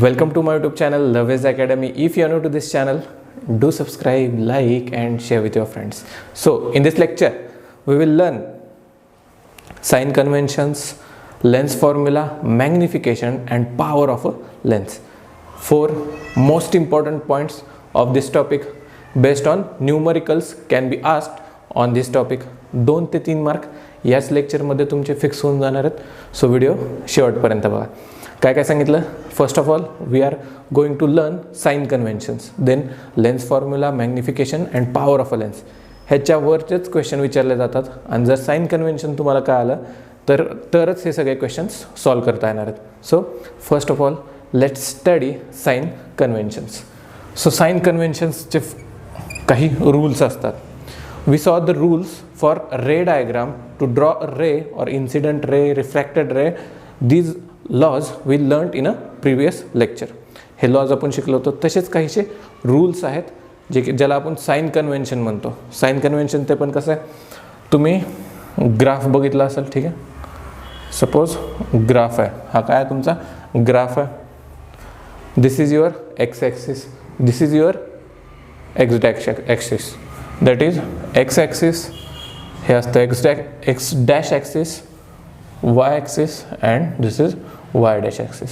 Welcome to my YouTube channel Love's Academy. If you are new to this channel, do subscribe, like and share with your friends. So in this lecture we will learn sign conventions, lens formula, magnification and power of a lens. Four most important points of this topic based on numericals can be asked on this topic. 2 ते 3 mark याच लेक्चरमध्ये तुमचे fix होऊन जाणार आहेत. So video शेवटपर्यंत बघा. काय काय सांगितलं. First of all we are going to learn sign conventions, then lens formula, magnification and power of a lens. ह्याच्यावरचेच क्वेश्चन विचारले जातात आणि जर साइन कन्व्हेन्शन तुम्हाला कळालं तरच हे सगळे क्वेश्चन्स सॉल्व करता येणार आहेत. So first of all let's study sign conventions. So sign कन्व्हेन्शन्सचे काही रूल्स असतात. We saw the rules for ray diagram to draw a ray or incident ray, refracted ray. These laws we learned in a previous lecture. हे laws आपण शिकलो होतो. तसेच काहीसे rules आहेत जे की ज्याला आपण साइन कन्व्हेन्शन म्हणतो. साइन कन्व्हेन्शन ते पण कसं आहे, तुम्ही ग्राफ बघितला असेल, ठीक आहे. सपोज ग्राफ आहे, हा काय तुमचा ग्राफ आहे. This is your X axis, this is your X dash axis, that is X axis. हे असतं X dash axis, Y axis and this is Y dash axis.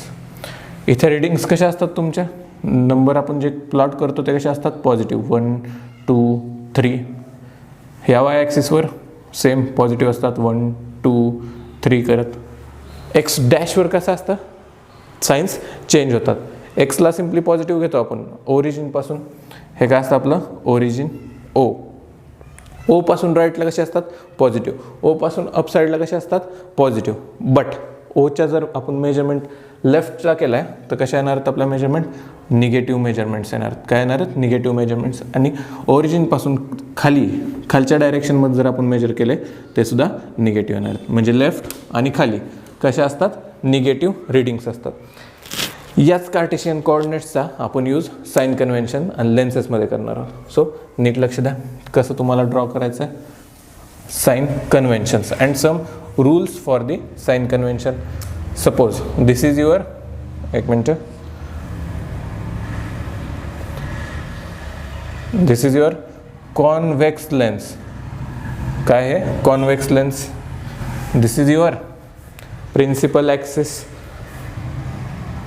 इथे रिडिंग्स कशा असतात तुमच्या, नंबर आपण जे प्लॉट करतो ते कसे असतात, पॉझिटिव्ह 1 2 3. ह्या वाय ॲक्सिसवर सेम पॉझिटिव्ह असतात 1 2 3 करत. एक्स डॅशवर कसं असतं, सायन्स चेंज होतात. एक्सला सिम्पली पॉझिटिव्ह घेतो आपण ओरिजिनपासून. हे काय असतं आपलं ओरिजिन ओ. ओ पासून राईटला कसे असतात पॉझिटिव्ह, ओ पासून अप साईडला कसे असतात पॉझिटिव्ह. बट ओच्या जर आपण मेजरमेंट लेफ्टचा केला आहे तर कशा येणार आहेत आपल्या मेजरमेंट, निगेटिव्ह मेजरमेंट्स येणार आहेत. काय येणार आहेत निगेटिव्ह मेजरमेंट्स. आणि ओरिजिनपासून खालच्या डायरेक्शनमध्ये जर आपण मेजर केले ते सुद्धा निगेटिव्ह येणार आहेत. म्हणजे लेफ्ट आणि खाली कशा असतात निगेटिव्ह रिडिंग्स असतात. याच कार्टेशियन कोऑर्डिनेट्सचा आपण यूज साइन कन्व्हेन्शन आणि लेन्सेसमध्ये करणार आहोत. सो नीट लक्ष द्या कसं तुम्हाला ड्रॉ करायचं आहे sign conventions and some rules for the sign convention. Suppose this is your, एक मिनटं, this is your convex lens. काय आहे convex lens. This is your principal axis,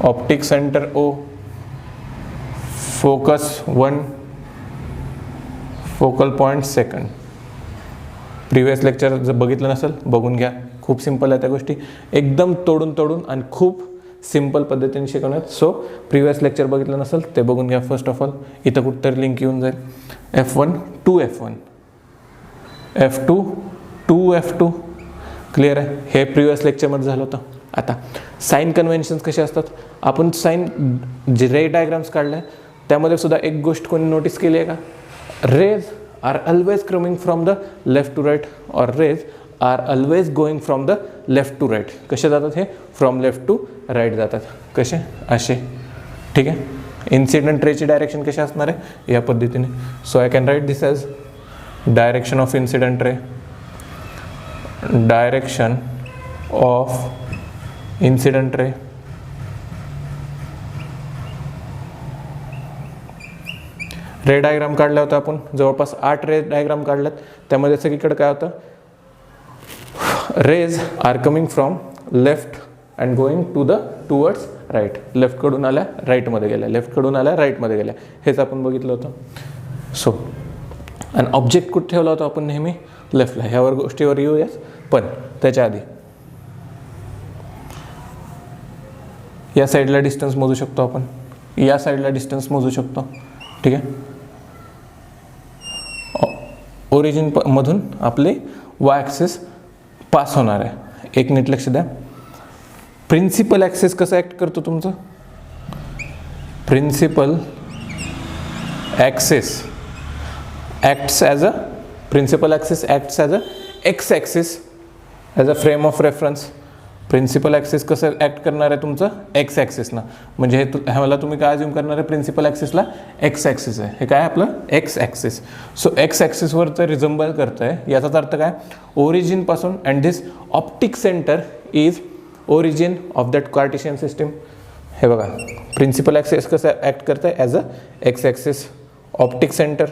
optic centre O, focus 1, focal point 2. Previous lecture जर बघितलं नसेल बघून घ्या, खूप सिंपल आहे त्या गोष्टी, एकदम तोडून आणि खूप सिंपल पद्धतीने शिकवण्यात. सो प्रिव्हियस लेक्चर बघितलं नसेल ते बघून घ्या. फर्स्ट ऑफ ऑल इथं कुठंतरी लिंक येऊन जाईल. F1 to F1, F2 to F2. Clear आहे. हे प्रिव्हियस लेक्चरमध्ये झालं होतं. आता साइन कन्व्हेन्शन्स कसे असतात, आपण साइन जे रे डायग्राम्स काढले त्यामध्ये सुद्धा एक गोष्ट कोणी नोटीस केली आहे का, rays are always coming from the left to right or rays are always going from the left to right. कसे जातात हे, फ्रॉम लेफ्ट टू राईट जातात. कसे असे, ठीक आहे. इन्सिडेंट रेची डायरेक्शन कशी असणार आहे या पद्धतीने. So I can right this as direction of incident ray, direction of incident ray. Ray diagram काढला होता आपण, जवळपास 8 रे डायग्राम काढल्यात. त्यामध्ये सगळीकडे काय होतं, rays are coming from left and going towards right. लेफ्टकडून आल्या राईटमध्ये गेल्या, लेफ्टकडून आल्या राईटमध्ये गेल्या, हेच आपण बघितलं होतं. सो आणि ऑब्जेक्ट कुठे ठेवला होता आपण नेहमी लेफ्टला. ह्यावर गोष्टीवर येऊयाच, पण त्याच्या आधी या साईडला डिस्टन्स मोजू शकतो आपण, या साईडला डिस्टन्स मोजू शकतो, ठीक आहे. ओरिजिन मधून आपले वाय ॲक्सिस पास होणार आहे. एक नीट लक्ष द्या. प्रिन्सिपल ॲक्सिस कसं ॲक्ट करतो तुमचं, principal axis acts as a, principal axis acts as a X axis as a frame of reference. Principal axis कसं ॲक्ट करणार आहे तुमचं एक्स ॲक्सिसना. म्हणजे हे ह्याला तुम्ही काय अज्युम करणार आहे, प्रिन्सिपल ॲक्सिसला एक्स ॲक्सिस आहे. हे काय आपलं एक्स ॲक्सिस. सो एक्स ॲक्सिसवर तर रिझम्बल करतं आहे. याचाच अर्थ काय, ओरिजिनपासून and this optic centre is origin of that Cartesian system. हे बघा प्रिन्सिपल ॲक्सिस कसं ॲक्ट करतं आहे as a X axis. Optic centre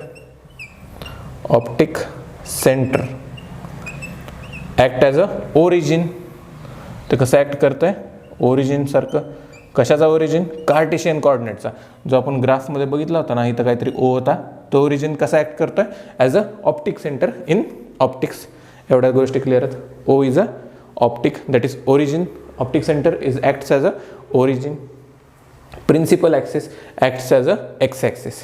act as a origin. ते कसं ॲक्ट करतं आहे ओरिजिनसारखं. कशाचा ओरिजिन? कार्टेशियन कोऑर्डिनेटचा. जो आपण ग्राफमध्ये बघितला होता ना, इथं काहीतरी ओ होता, तो ओरिजिन कसा ॲक्ट करतो आहे as a optic centre in optics. एवढ्या गोष्टी क्लिअर आहेत. O is a optic, that is origin. Optic centre is acts as a origin. Principal axis acts as a X axis.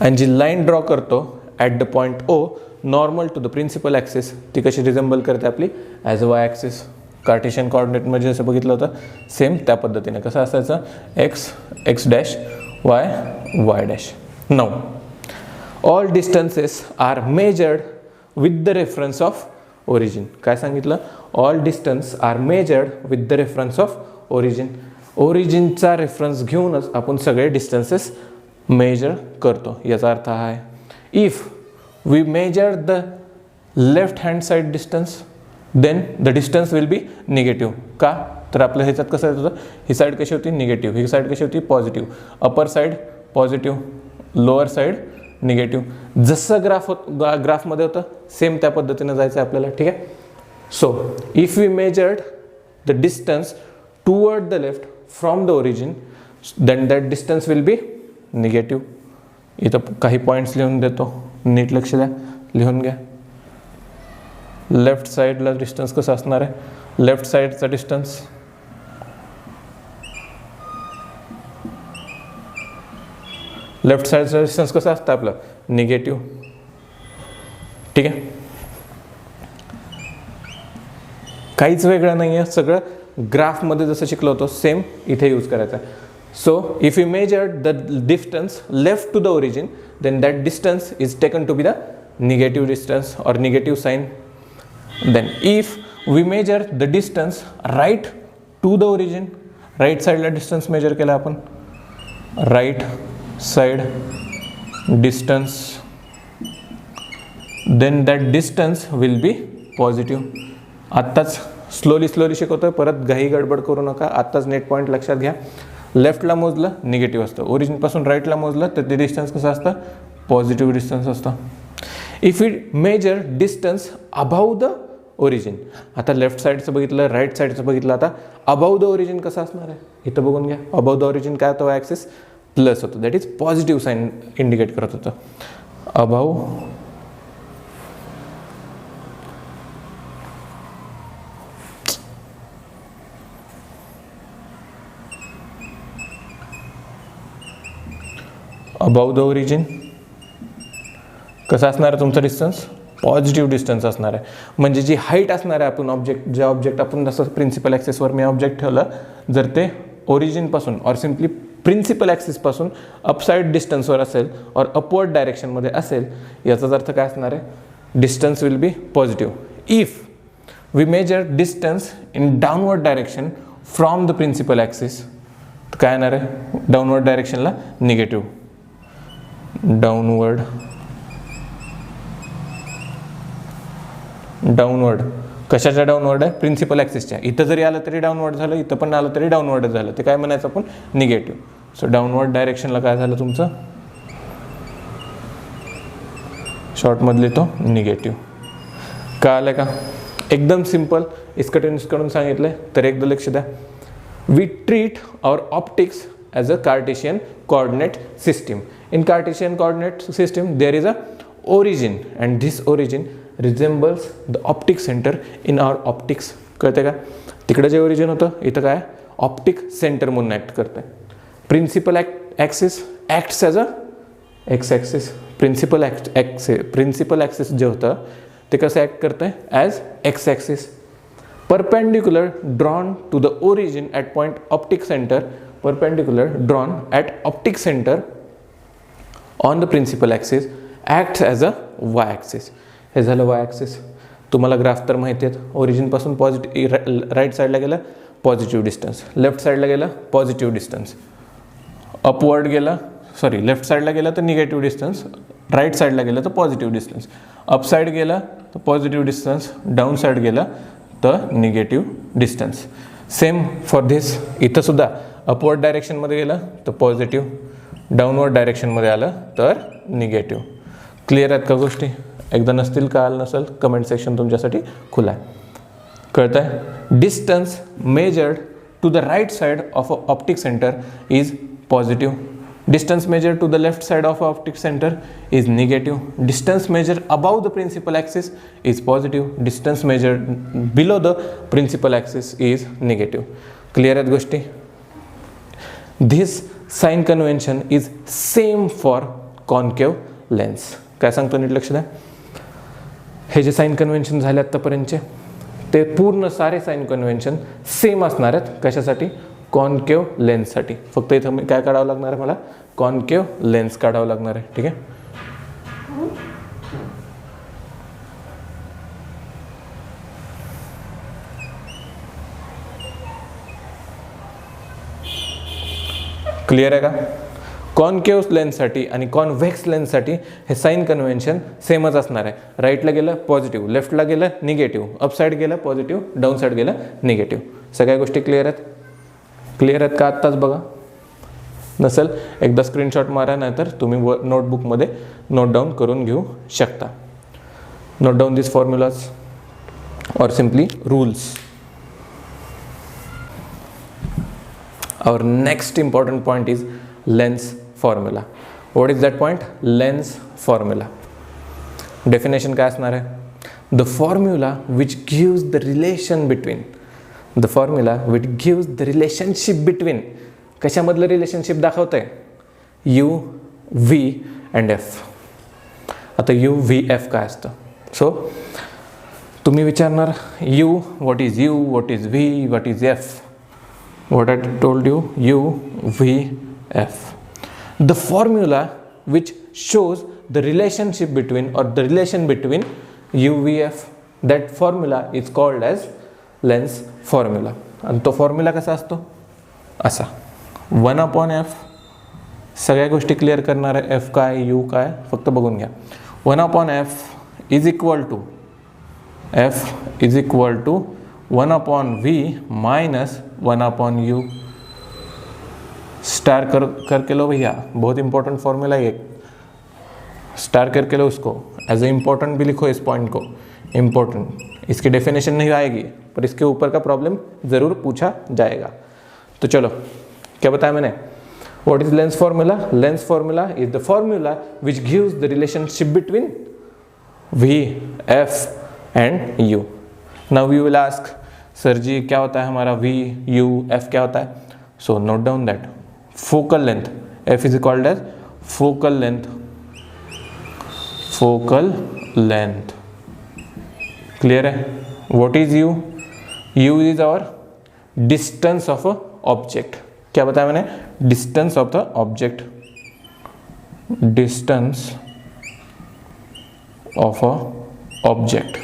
आणि जी लाईन ड्रॉ करतो at the point O normal to the principal axis, ती कशी resemble करते आपली as a Y axis. Cartesian कोऑर्डिनेटमध्ये जसं बघितलं होतं सेम त्या पद्धतीने कसं असायचं X dash Y dash. Now all distances are measured with the reference of origin. काय सांगितलं? All distance are measured with the reference of origin. ओरिजिनचा रेफरन्स घेऊनच आपण सगळे डिस्टन्सेस मेजर करतो. याचा अर्थ हा आहे if we measure the left hand side distance then the distance will be negative. का? तर आपल्या ह्याच्यात कसं येत होतं, ही साईड कशी होती निगेटिव्ह, ही साईड कशी होती positive. Upper side positive, lower side negative. जसं ग्राफमध्ये होतं सेम त्या पद्धतीनं जायचं आहे आपल्याला. ठीक आहे. So if we measured the distance toward the left from the origin then that distance will be negative. इथं काही पॉईंट्स लिहून देतो, नीट लक्ष द्या, लिहून घ्या. लेफ्ट साईडला डिस्टन्स कसं असणार आहे? लेफ्ट साईडचा डिस्टन्स कसं असतं आपलं निगेटिव्ह. ठीक आहे. काहीच वेगळं नाही आहे, सगळं ग्राफमध्ये जसं शिकलो होतो सेम इथे यूज करायचं आहे. So if you measured the distance left to the origin then that distance is taken to be the negative distance और negative sign. Then if we measure the distance right to the origin, right side ला distance measure केला आपण, right side distance, then that distance will be positive. आत्ताच slowly शिकवतोय, परत घाई गडबड करू नका. आत्ताच नेट पॉईंट लक्षात घ्या. लेफ्टला मोजलं निगेटिव्ह असतं, ओरिजिनपासून राईटला मोजलं तर ते डिस्टन्स कसं असतं पॉझिटिव्ह डिस्टन्स असतं. If you measure distance above the origin, आता लेफ्ट साईडचं बघितलं, राईट साईडचं बघितलं, आता अबाव द ओरिजिन कसं असणार आहे इथं बघून घ्या. अबाव द ओरिजिन काय होतं ॲक्सिस प्लस होतं, that is positive sign indicate करत होतं. अबाव द ओरिजिन कसं असणार आहे तुमचं डिस्टन्स पॉझिटिव्ह डिस्टन्स असणार आहे. म्हणजे जी हाईट असणार आहे आपण ज्या ऑब्जेक्ट आपण जसं प्रिन्सिपल ॲक्सिसवर मी ऑब्जेक्ट ठेवलं, जर ते ओरिजिनपासून और सिम्पली प्रिन्सिपल ॲक्सिसपासून अपसाईड डिस्टन्सवर असेल और अपवर्ड डायरेक्शनमध्ये असेल, याचाच अर्थ काय असणार आहे distance will be positive. If we measure distance in downward direction from the principal axis, काय येणार आहे डाऊनवर्ड डायरेक्शनला निगेटिव्ह. डाऊनवर्ड कशाच्या डाऊनवर्ड आहे प्रिन्सिपल ॲक्सिसच्या. इथं जरी आलं तरी डाऊनवर्ड झालं, इथं पण आलं तरी डाऊनवर्ड झालं. ते काय म्हणायचं आपण निगेटिव्ह. सो डाऊनवर्ड डायरेक्शनला काय झालं तुमचं शॉर्टमधले तो निगेटिव्ह. का आलं का? एकदम सिम्पल इसकडून सांगितलंय तर एकदा लक्ष द्या. We treat our optics as a Cartesian coordinate system. In Cartesian coordinate system there is a origin and this origin resembles the optic center in our optics. कळते का? तिकडे जे ओरिजिन होतं इथं काय ऑप्टिक सेंटर म्हणून ॲक्ट करतं. Principal axis acts as a X axis. Principal axis जे होतं ते कसं ॲक्ट करतं आहे as X axis. Perpendicular drawn to the origin at point optic centre. Perpendicular drawn at optic centre on the principal axis acts as a Y axis. हे झालं Y axis. तुम्हाला graph तर माहिती आहेत. ओरिजिनपासून राईट साईडला गेलं पॉझिटिव्ह डिस्टन्स, लेफ्ट साईडला गेलं पॉझिटिव्ह डिस्टन्स, अपवर्ड गेला लेफ्ट साईडला गेलं तर निगेटिव्ह डिस्टन्स, राईट साईडला गेलं तर पॉझिटिव्ह डिस्टन्स, अप साईड गेला तर पॉझिटिव्ह डिस्टन्स, डाऊन साईड गेला तर negative distance. Same for this. इथंसुद्धा अपवर्ड डायरेक्शनमध्ये गेलं तर पॉझिटिव्ह, डाऊनवर्ड डायरेक्शनमध्ये आलं तर निगेटिव्ह. क्लिअर आहेत का गोष्टी? एकदा नसतील कळालं नसेल कमेंट सेक्शन तुमच्यासाठी खुलं आहे. कळतं आहे? Distance measured to the right side of a optic centre is positive. Distance measured to the left side of optic center is negative. Distance measured above the principal axis is positive. Distance measured below the principal axis is negative. Clear आहेत गोष्टी? This sign convention is same for concave lens. काय सांगतो नीट लक्ष द्या. हे जे sign convention झाले आतापर्यंतचे ते पूर्ण सारे साइन कन्व्हेन्शन सेम असणार आहेत. कशासाठी? कॉन्केव लेन्ससाठी. फक्त इथं मी काय काढावं लागणार आहे? मला कॉन्केव लेन्स काढावं लागणार आहे. ठीक आहे. क्लिअर आहे का? कॉन्केव लेन्ससाठी आणि कॉन्व्हेक्स लेन्ससाठी हे साइन कन्व्हेन्शन सेमच असणार आहे. राईटला गेलं पॉझिटिव्ह, लेफ्टला गेलं निगेटिव्ह, अपसाईड गेलं पॉझिटिव्ह, डाऊन साईड गेलं निगेटिव्ह. सगळ्या गोष्टी क्लिअर आहेत? क्लिअर आहेत का? आत्ताच बघा. नसेल एकदा स्क्रीनशॉट मारा, नाहीतर तुम्ही नोटबुकमध्ये नोट डाऊन करून घेऊ शकता. Note down this formulas or simply rules. Our next important point is lens formula. What is that point? Lens formula. Definition काय असणार आहे? The formula which gives the relation between, the formula which gives the relationship between, कशामधलं relationship दाखवतंय? U, V and F. आता U, V, F काय असतं? So तुम्ही विचारणार U, what is U, what is V, what is F? What I told you, U, V, F. The formula which shows the relationship between or the relation between U, V, F, that formula is called as lens formula. आणि तो formula कसा असतो? असा 1/f. सगळ्या गोष्टी clear करणार आहे. F काय, U काय, फक्त बघून घ्या. 1/f is equal to F is equal to 1/v minus 1/u. Star करके लो भैया, बहुत इंपॉर्टेंट फॉर्मूला है. स्टार करके लो उसको, एज ए इंपॉर्टेंट भी लिखो इस पॉइंट को, इंपॉर्टेंट. इसकी डेफिनेशन नहीं आएगी पर इसके ऊपर का प्रॉब्लम ज़रूर पूछा जाएगा. तो चलो क्या बताया मैंने? What is lens formula? Lens formula is the formula which gives the relationship between V, F and U. Now you will ask, sir ji क्या होता है हमारा V, U, F क्या होता है? So note down that focal length, F is called as focal length. Focal length. Clear है? What is U? U is our distance of a object. क्या बताया मैंने? Distance of the object. Distance of a object.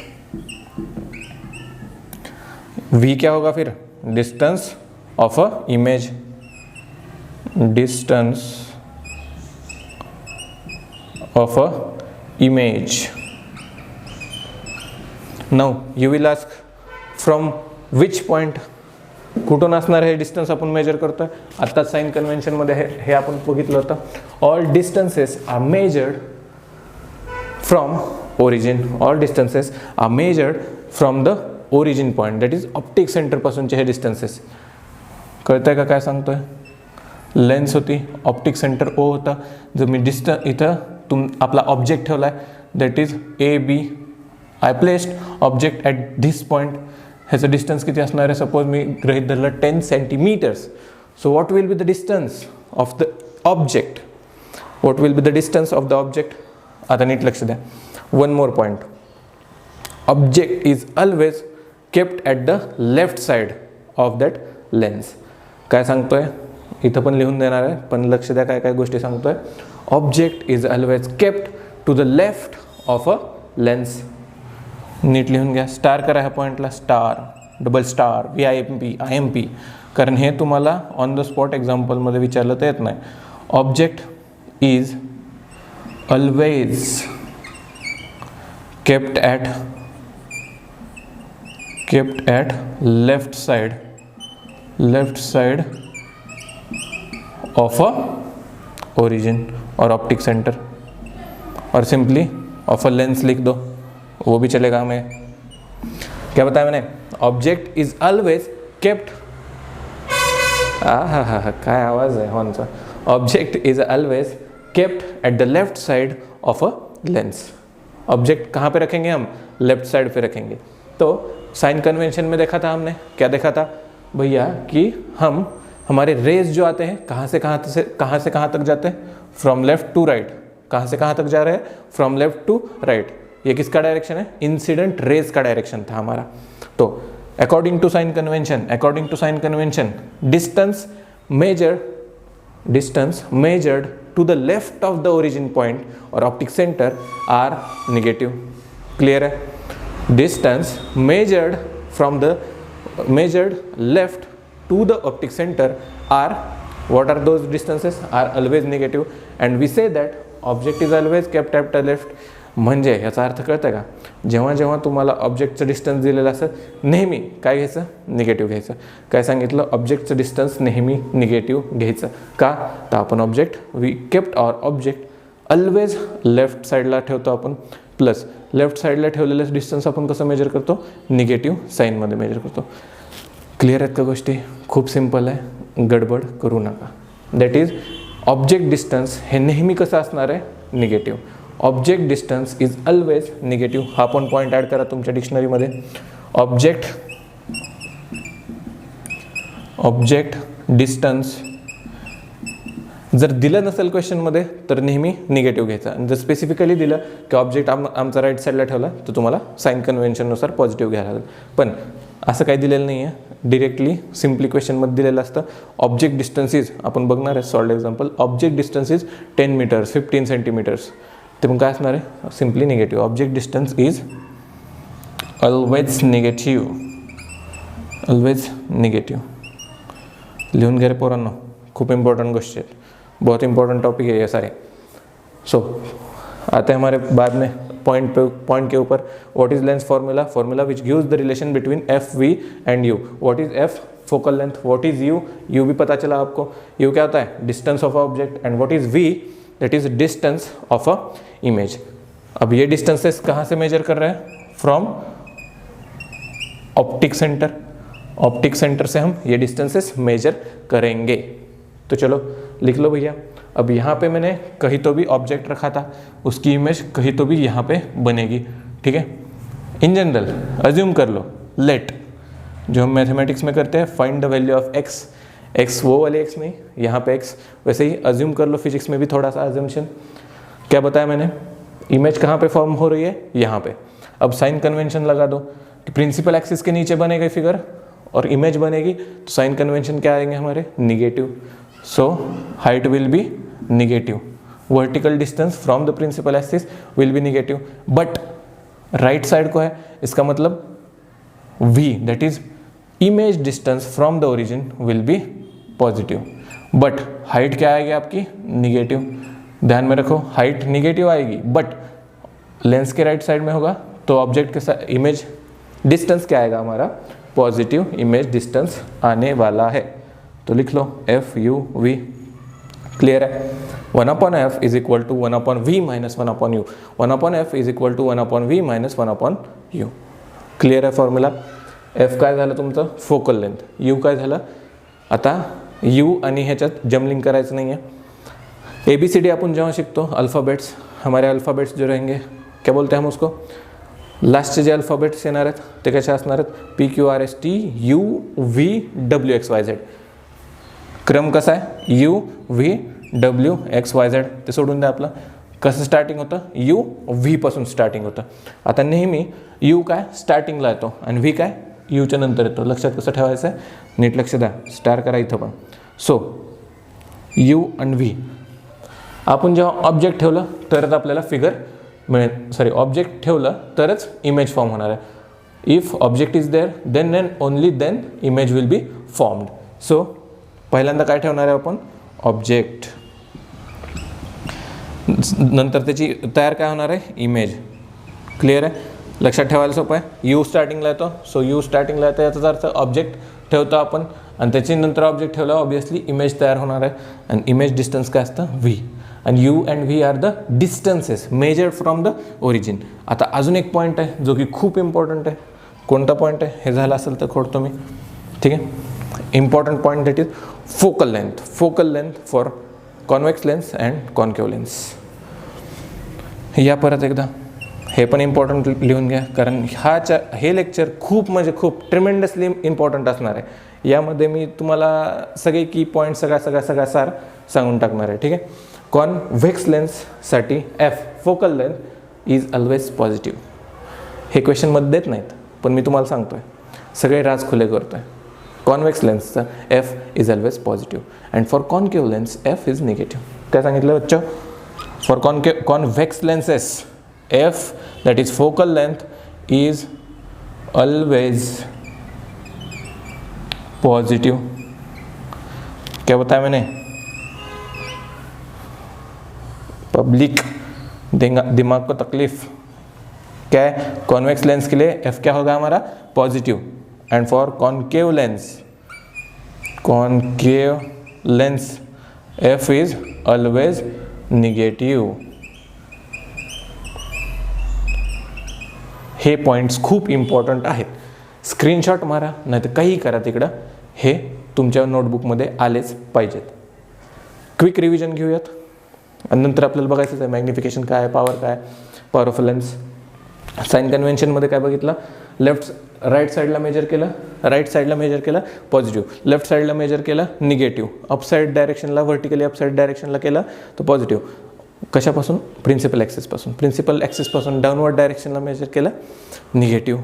V क्या होगा फिर? Distance of a image. Distance of a image. Now you will ask, from which point? कुठून असणार हे distance आपण major करतोय? आत्ताच साइन कन्व्हेन्शन मध्ये हे आपण बघितलं होतं. All distances are measured from origin. All distances are measured from the origin point, that is optic centre पासूनचे हे डिस्टन्सेस. कळतंय का काय सांगतोय? लेन्स होती, ऑप्टिक सेंटर O होता. जर मी इथं आपला ऑब्जेक्ट ठेवलाय, that is AB. I placed object at this point. ह्याचं डिस्टन्स किती असणार आहे? सपोज मी गृहीत धरलं 10 centimetres. So what will be the distance of the object? What will be the distance of the object? आता नीट लक्ष द्या. One more point. Object is always kept at the left side of that lens. काय सांगतोय? इथं पण लिहून देणार आहे, पण लक्ष द्या काय काय गोष्टी सांगतोय. Object is always kept to the left of a lens. नीट लिहून घ्या. स्टार करा ह्या पॉईंटला, स्टार, डबल स्टार, VIMP. कारण हे तुम्हाला ऑन द स्पॉट एक्झाम्पलमध्ये विचारलं तर येत नाही. Object is always kept at left side of a origin और ऑप्टिक सेंटर, और सिंपली ऑफ अ लेंस लिख दो, वो भी चलेगा हमें। क्या बताया मैंने? ऑब्जेक्ट इज ऑलवेज केप्ट, काय आवाज आहे हॉर्नचा। Object is always kept at the left side of a lens. Object कहाँ पे रखेंगे हम? लेफ्ट साइड पे रखेंगे। तो साइन कन्वेंशन में देखा था हमने, क्या देखा था भैया कि हम हमारे रेज जो आते हैं कहाँ से कहाँ तक जाते हैं? From left to right. कहाँ से कहाँ तक जा रहे हैं? From left to right. ये किसका डायरेक्शन है? इंसिडेंट रेज का डायरेक्शन था हमारा। तो according to sign convention distance measured to the left of the origin point or optic center are negative. Clear है? Distance measured left to the optic center are, what are those distances? Are always negative, and we say that object is always kept at the left. म्हणजे याचा अर्थ कळतं का? जेव्हा जेव्हा तुम्हाला ऑब्जेक्टचं distance दिलेलं असं, नेहमी काय घ्यायचं? निगेटिव्ह घ्यायचं। काय सांगितलं? ऑब्जेक्टचं डिस्टन्स नेहमी निगेटिव्ह घ्यायचं। का? तर आपण we kept our object always left साईडला ठेवतो आपण, प्लस लेफ्ट साईडला ठेवलेलं डिस्टन्स आपण कसं मेजर करतो? निगेटिव्ह साईनमध्ये मेजर करतो। क्लिअर आहेत का गोष्टी? खूप सिम्पल आहे, गडबड करू नका। दॅट इज ऑब्जेक्ट डिस्टन्स हे नेहमी कसं असणार आहे? Negative. Object distance is always negative. हा पण पॉईंट ॲड करा तुमच्या डिक्शनरीमध्ये। ऑब्जेक्ट डिस्टन्स जर दिलं नसेल क्वेश्चनमध्ये तर नेहमी निगेटिव्ह घ्यायचा, आणि जर स्पेसिफिकली दिलं की ऑब्जेक्ट आमचा राईट साईडला ठेवला तर तुम्हाला साइन कन्व्हेन्शननुसार पॉझिटिव्ह घ्यायला लागेल। पण असं काही दिलेलं नाही आहे, डिरेक्टली सिम्पली क्वेश्चनमध्ये दिलेलं असतं ऑब्जेक्ट डिस्टन्स इज, आपण बघणार आहे solved example, object distance is 10 metres 15 centimetres, ते मग काय असणार आहे? Simply negative. Object distance is always negative, always negative. लिहून घ्या रे पोरांनो, खूप इंपॉर्टेंट गोष्ट है, बहुत इंपॉर्टेंट टॉपिक है ये सारे। सो आते हैं हमारे बाद में पॉइंट के ऊपर। What is lens formula which gives the relation between F V and U. What is F? Focal length. What is U? U भी पता चला आपको, यू क्या होता है? Distance of object. And what is V? That is distance of a image. अब ये distances कहाँ से मेजर कर रहे हैं? From optic centre. Optic centre से हम ये डिस्टेंसेस मेजर करेंगे। तो चलो लिख लो भैया। अब यहाँ पे मैंने कहीं तो भी ऑब्जेक्ट रखा था, उसकी इमेज कहीं तो भी यहाँ पे बनेगी, ठीक है। इन जनरल अज्यूम कर लो, लेट, जो हम मैथमेटिक्स में करते हैं, find the value of x. X वो वाले एक्स नहीं, यहाँ पे एक्स। वैसे ही अज्यूम कर लो, फिजिक्स में भी थोड़ा सा अज्यूमशन। क्या बताया मैंने? इमेज कहाँ पे फॉर्म हो रही है? यहाँ पे। अब साइन कन्वेंशन लगा दो कि प्रिंसिपल एक्सिस के नीचे बनेगा फिगर और इमेज बनेगी, तो साइन कन्वेंशन क्या आएंगे हमारे? Negative. So height will be negative, vertical distance from the principal axis will be negative, but right side को है, इसका मतलब v, that is image distance from the origin will be positive, but height क्या आएगी आपकी? Negative. ध्यान में रखो, हाइट निगेटिव आएगी, बट लेंस के राइट साइड में होगा तो ऑब्जेक्ट के साथ इमेज डिस्टेंस क्या आएगा हमारा? पॉजिटिव इमेज डिस्टेंस आने वाला है। तो लिख लो एफ यू वी। क्लियर है? 1/f is equal to 1/v minus 1/u। 1/f is equal to 1/v minus 1/u। Clear आहे फॉर्म्युला? एफ काय झालं तुमचं? Focal length. यू काय झालं? आता यू आणि ह्याच्यात जमलिंग करायचं नाही आहे। ABCD अपन जहाँ शिखतो अल्फ़ाबेट्स, हमारे अल्फ़ाबेट्स जो रहेंगे, क्या बोलते हैं हम उसको? लास्टचे जे अल्फ़ाबेट्स येणार आहेत ते कसे असणार आहेत? PQRST UVWXYZ। क्रम कसा आहे? UVWXYZ। ते सोडून द्या आपलं। कसं स्टार्टिंग होतं? UV पासून स्टार्टिंग होतं। आता नेहमी U काय स्टार्टिंगला येतो आणि V काय यूच्या नंतर येतो। लक्षात कसं ठेवायचं आहे? नीट लक्ष द्या, स्टार करा इथं पण। सो U आणि V आपण जेव्हा ऑब्जेक्ट ठेवलं तरच आपल्याला फिगर मिळेल, सॉरी ऑब्जेक्ट ठेवलं तरच इमेज फॉर्म होणार आहे। If object is there then and only then image will be formed. So पहिल्यांदा काय ठेवणार आहे आपण? ऑब्जेक्ट, नंतर त्याची तयार काय होणार आहे? इमेज। क्लिअर आहे? लक्षात ठेवायला सोपं आहे। यू स्टार्टिंगला येतो, सो यू स्टार्टिंगला येतो याचा अर्थ ऑब्जेक्ट ठेवतो आपण आणि त्याच्यानंतर ऑब्जेक्ट ठेवला ऑब्वियसली इमेज तयार होणार आहे. आणि इमेज डिस्टन्स काय असतं व्ही. आणि U and V are the distances measured from the origin. आता अजून एक पॉईंट आहे जो की खूप इम्पॉर्टंट आहे. कोणता पॉईंट आहे हे झालं असेल तर खोडतो मी. ठीक आहे. Important point that is focal length. Focal length for convex lens and concave lens. या परत एकदा हे पण इम्पॉर्टंट लिहून घ्या, कारण हे लेक्चर खूप म्हणजे खूप ट्रिमेंडसली इम्पॉर्टंट असणार आहे. यामध्ये मी तुम्हाला सगळे की पॉईंट सगळा सार सांगून टाकणार आहे. ठीक आहे. कॉन्व्हेक्स लेन्ससाठी F focal length is always positive. हे क्वेश्चनमध्ये देत नाहीत पण मी तुम्हाला सांगतोय, सगळे राज खुले करतोय. कॉन्व्हेक्स लेन्सचा F is always positive and for concave lens F is negative. काय सांगितलं बच्चो? For convex lenses F, that is focal length, is always positive. क्या बताया मैंने? पब्लिक दिमाग को तकलीफ क्या है? कॉन्वेक्स लेंस के लिए F क्या होगा हमारा? Positive. End for concave lens F is always negative. हे पॉईंट्स खूप इम्पॉर्टंट आहेत. स्क्रीनशॉट मारा नाही तर काही करा तिकडं, हे तुमच्या नोटबुकमध्ये आलेच पाहिजेत. क्विक रिव्हिजन घेऊयात आणि नंतर आपल्याला बघायचंच आहे मॅग्निफिकेशन काय आहे, पॉवर काय, पॉवर ऑफ लेन्स. साइन कन्व्हेन्शनमध्ये काय बघितलं? राईट साईडला मेजर केलं पॉझिटिव्ह, लेफ्ट साईडला मेजर केलं निगेटिव्ह, अपसाईड डायरेक्शनला व्हर्टिकली अपसाईड डायरेक्शनला केलं तर पॉझिटिव्ह. कशापासून? प्रिन्सिपल ॲक्सिसपासून डाऊनवर्ड डायरेक्शनला मेजर केलं निगेटिव्ह.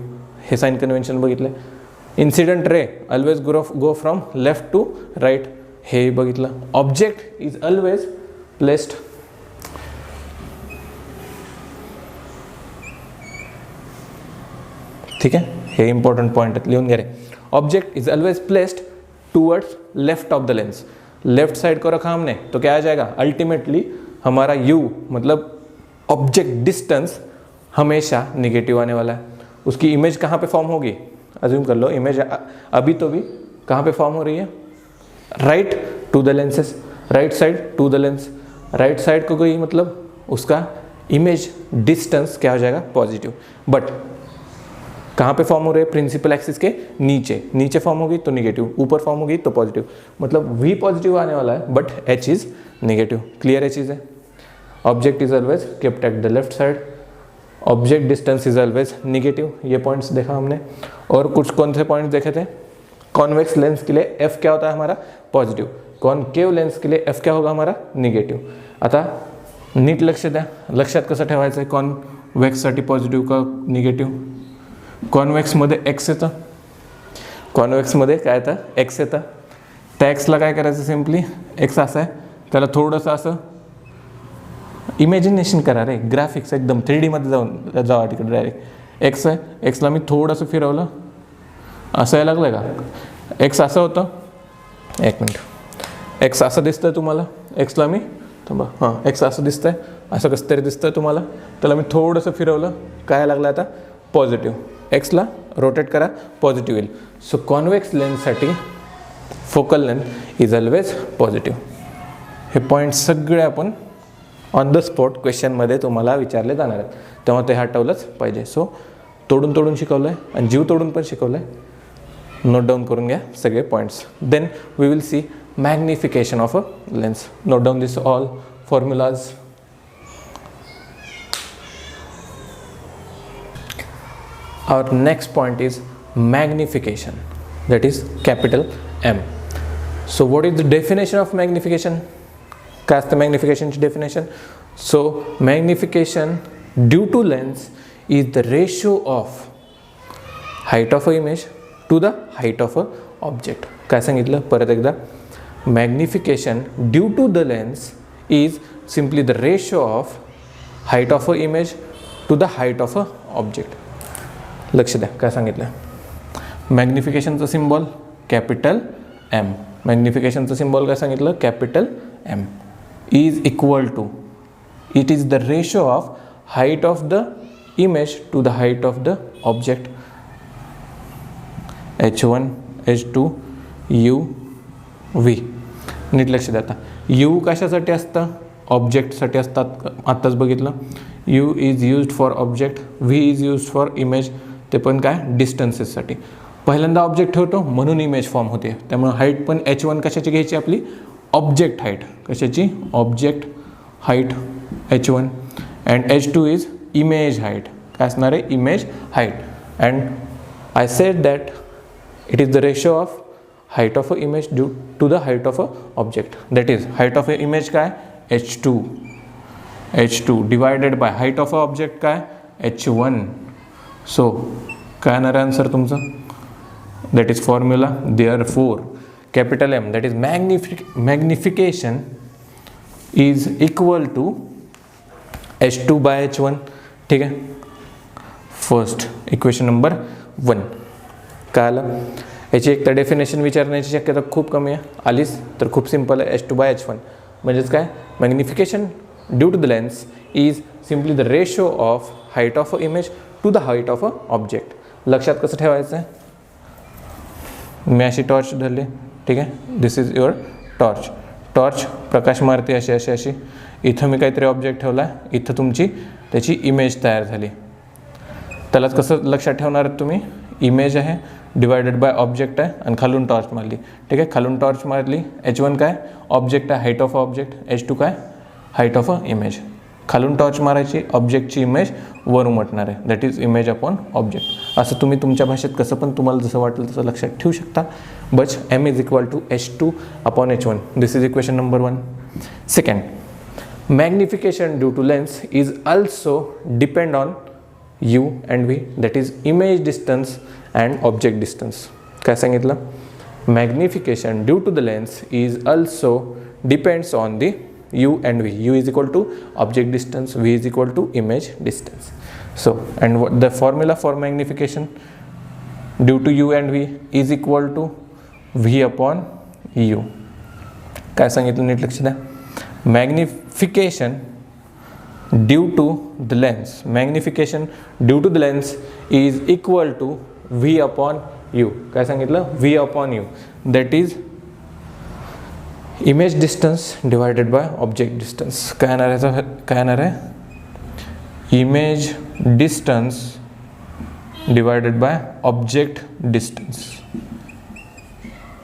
हे साइन कन्व्हेन्शन बघितलं. Incident ray always go from left to right, हे बघितलं. ऑब्जेक्ट इज ऑलवेज प्लेस्ड ठीक है, हे इंपॉर्टंट पॉइंट है, लिहून घ्या रे. Object is always placed towards left of the lens. Left side को रखा हमने तो क्या आ जाएगा? अल्टीमेटली हमारा u मतलब ऑब्जेक्ट डिस्टेंस हमेशा निगेटिव आने वाला है. उसकी इमेज कहाँ पे फॉर्म होगी? अज्यूम कर लो इमेज अभी तो भी कहाँ पे फॉर्म हो रही है? Right to the lenses, right side to the lens. Right side को गई मतलब उसका इमेज डिस्टेंस क्या हो जाएगा? पॉजिटिव. बट कहाँ पे फॉर्म हो रहे हैं? प्रिंसिपल एक्सिस के नीचे फॉर्म होगी तो निगेटिव, ऊपर फॉर्म होगी तो पॉजिटिव. मतलब v पॉजिटिव आने वाला है but h is negative. Clear है चीज़ है? Object is always kept at the left side, object distance is always negative. ये पॉइंट्स देखा हमने. और कुछ कौन से पॉइंट्स देखे थे? कॉन्वेक्स लेंस के लिए f क्या होता है हमारा? पॉजिटिव. कॉन्केव लेंस के लिए f क्या होगा हमारा? निगेटिव. आता नीट लक्ष द्या, लक्षात कसं ठेवायचं आहे कॉन्वेक्ससाठी पॉझिटिव्ह का निगेटिव्ह. कॉन्वेक्समध्ये एक्स येतं, कॉन्वेक्समध्ये काय येतं? एक्स येतं. त्या एक्सला काय करायचं? सिम्पली एक्स असं आहे त्याला थोडंसं असं इमॅजिनेशन करा रे, ग्राफिक्स एकदम 3D मध्ये जावा तिकडे डायरेक्ट. एक्स आहे, एक्सला मी थोडंसं फिरवलं असं यायला लागलं का? एक्स असं होतं, एक मिनिट, एक्स असं दिसतंय तुम्हाला, एक्सला मी थांबा, हां एक्स असं दिसतंय, असं कसं तरी दिसतंय तुम्हाला, त्याला मी थोडंसं फिरवलं काय लागलं आता? पॉझिटिव्ह. एक्सला रोटेट करा, पॉझिटिव्ह येईल. सो कॉन्वेक्स लेन्ससाठी focal length is always positive. हे पॉईंट सगळे आपण ऑन द स्पॉट क्वेश्चनमध्ये तुम्हाला विचारले जाणार आहेत, तेव्हा ते हटवलंच पाहिजे. सो तोडून शिकवलं आहे आणि जीव तोडून पण शिकवलं आहे. नोट डाऊन करून घ्या सगळे points. Then we will see magnification of a lens. Note down this all formulas. Our next point is magnification, that is capital M. So what is the definition of magnification? काय असतं magnification ची definition? So magnification due to lens is the ratio of height of a image to the height of a object. काय सांगितलं परत एकदा? Magnification due to the lens is simply the ratio of height of a image to the height of a object. लक्ष द्या काय सांगितलं. मॅग्निफिकेशनचं symbol capital M. मॅग्निफिकेशनचं सिम्बॉल काय सांगितलं? Capital M. Is equal to, it is the ratio of height of the image to the height of the object. H1 H2UV. नीट लक्ष द्या. आता U कशासाठी असतं? ऑब्जेक्टसाठी असतात. आत्ताच बघितलं. U is used for object, V is used for image, ते पण काय डिस्टन्सेससाठी. पहिल्यांदा ऑब्जेक्ट ठेवतो म्हणून इमेज फॉर्म होते. त्यामुळे हाईट पण H1 कशाची घ्यायची आपली? Object height. कशाची? Object height H1. And H2 is image height. काय असणार आहे? Image height. And I said that it is the ratio of height of a image due to the height of a object. That is height of a image काय? H2 divided by height of a object काय? H1. So काय येणार आहे answer तुमचं? That is formula. Therefore capital M, that is magnification is equal to H2 by H1. ठीक आहे. First equation number 1. काय आलं? याची एक तर डेफिनेशन विचारण्याची शक्यता खूप कमी आहे. आलीच तर खूप सिंपल आहे. H2 by H1 म्हणजेच काय? Magnification due to the lens is simply the ratio of height of a image to the height of a object. लक्षात कसं ठेवायचं आहे? मी अशी टॉर्च धरली. ठीक आहे. This is your torch. Torch प्रकाश मारते अशी अशी अशी. इथं मी काहीतरी ऑब्जेक्ट ठेवला. इथं तुमची त्याची इमेज तयार झाली. त्यालाच कसं लक्षात ठेवणार तुम्ही? इमेज आहे डिवायडेड बाय ऑब्जेक्ट आहे आणि खालून टॉर्च मारली. ठीक आहे. खालून टॉर्च मारली. H1 काय? ऑब्जेक्ट आहे, हाईट ऑफ ऑब्जेक्ट. H2 काय? Height of a image. खालून टॉर्च मारायची, ऑब्जेक्टची इमेज वर उमटणार आहे. That is image upon object. असं तुम्ही तुमच्या भाषेत कसं पण तुम्हाला जसं वाटेल तसं लक्षात ठेवू शकता. But M is equal to H2 upon H1. This is equation number 1. Second, magnification due to lens is also depend on U and V, that is image distance and object distance. काय सांगितलं? Magnification due to the lens is also depends on the U and V. U is equal to object distance, V is equal to image distance. So, and what the formula for magnification due to U and V is equal to V upon U. काय सांगितलं? नीट लक्ष द्या. Magnification due to the lens, magnification due to the lens is equal to V upon U. काय सांगितलं? V upon U. That is image distance divided by object distance. काय येणार आहे? काय येणार आहे? Image distance divided by object distance.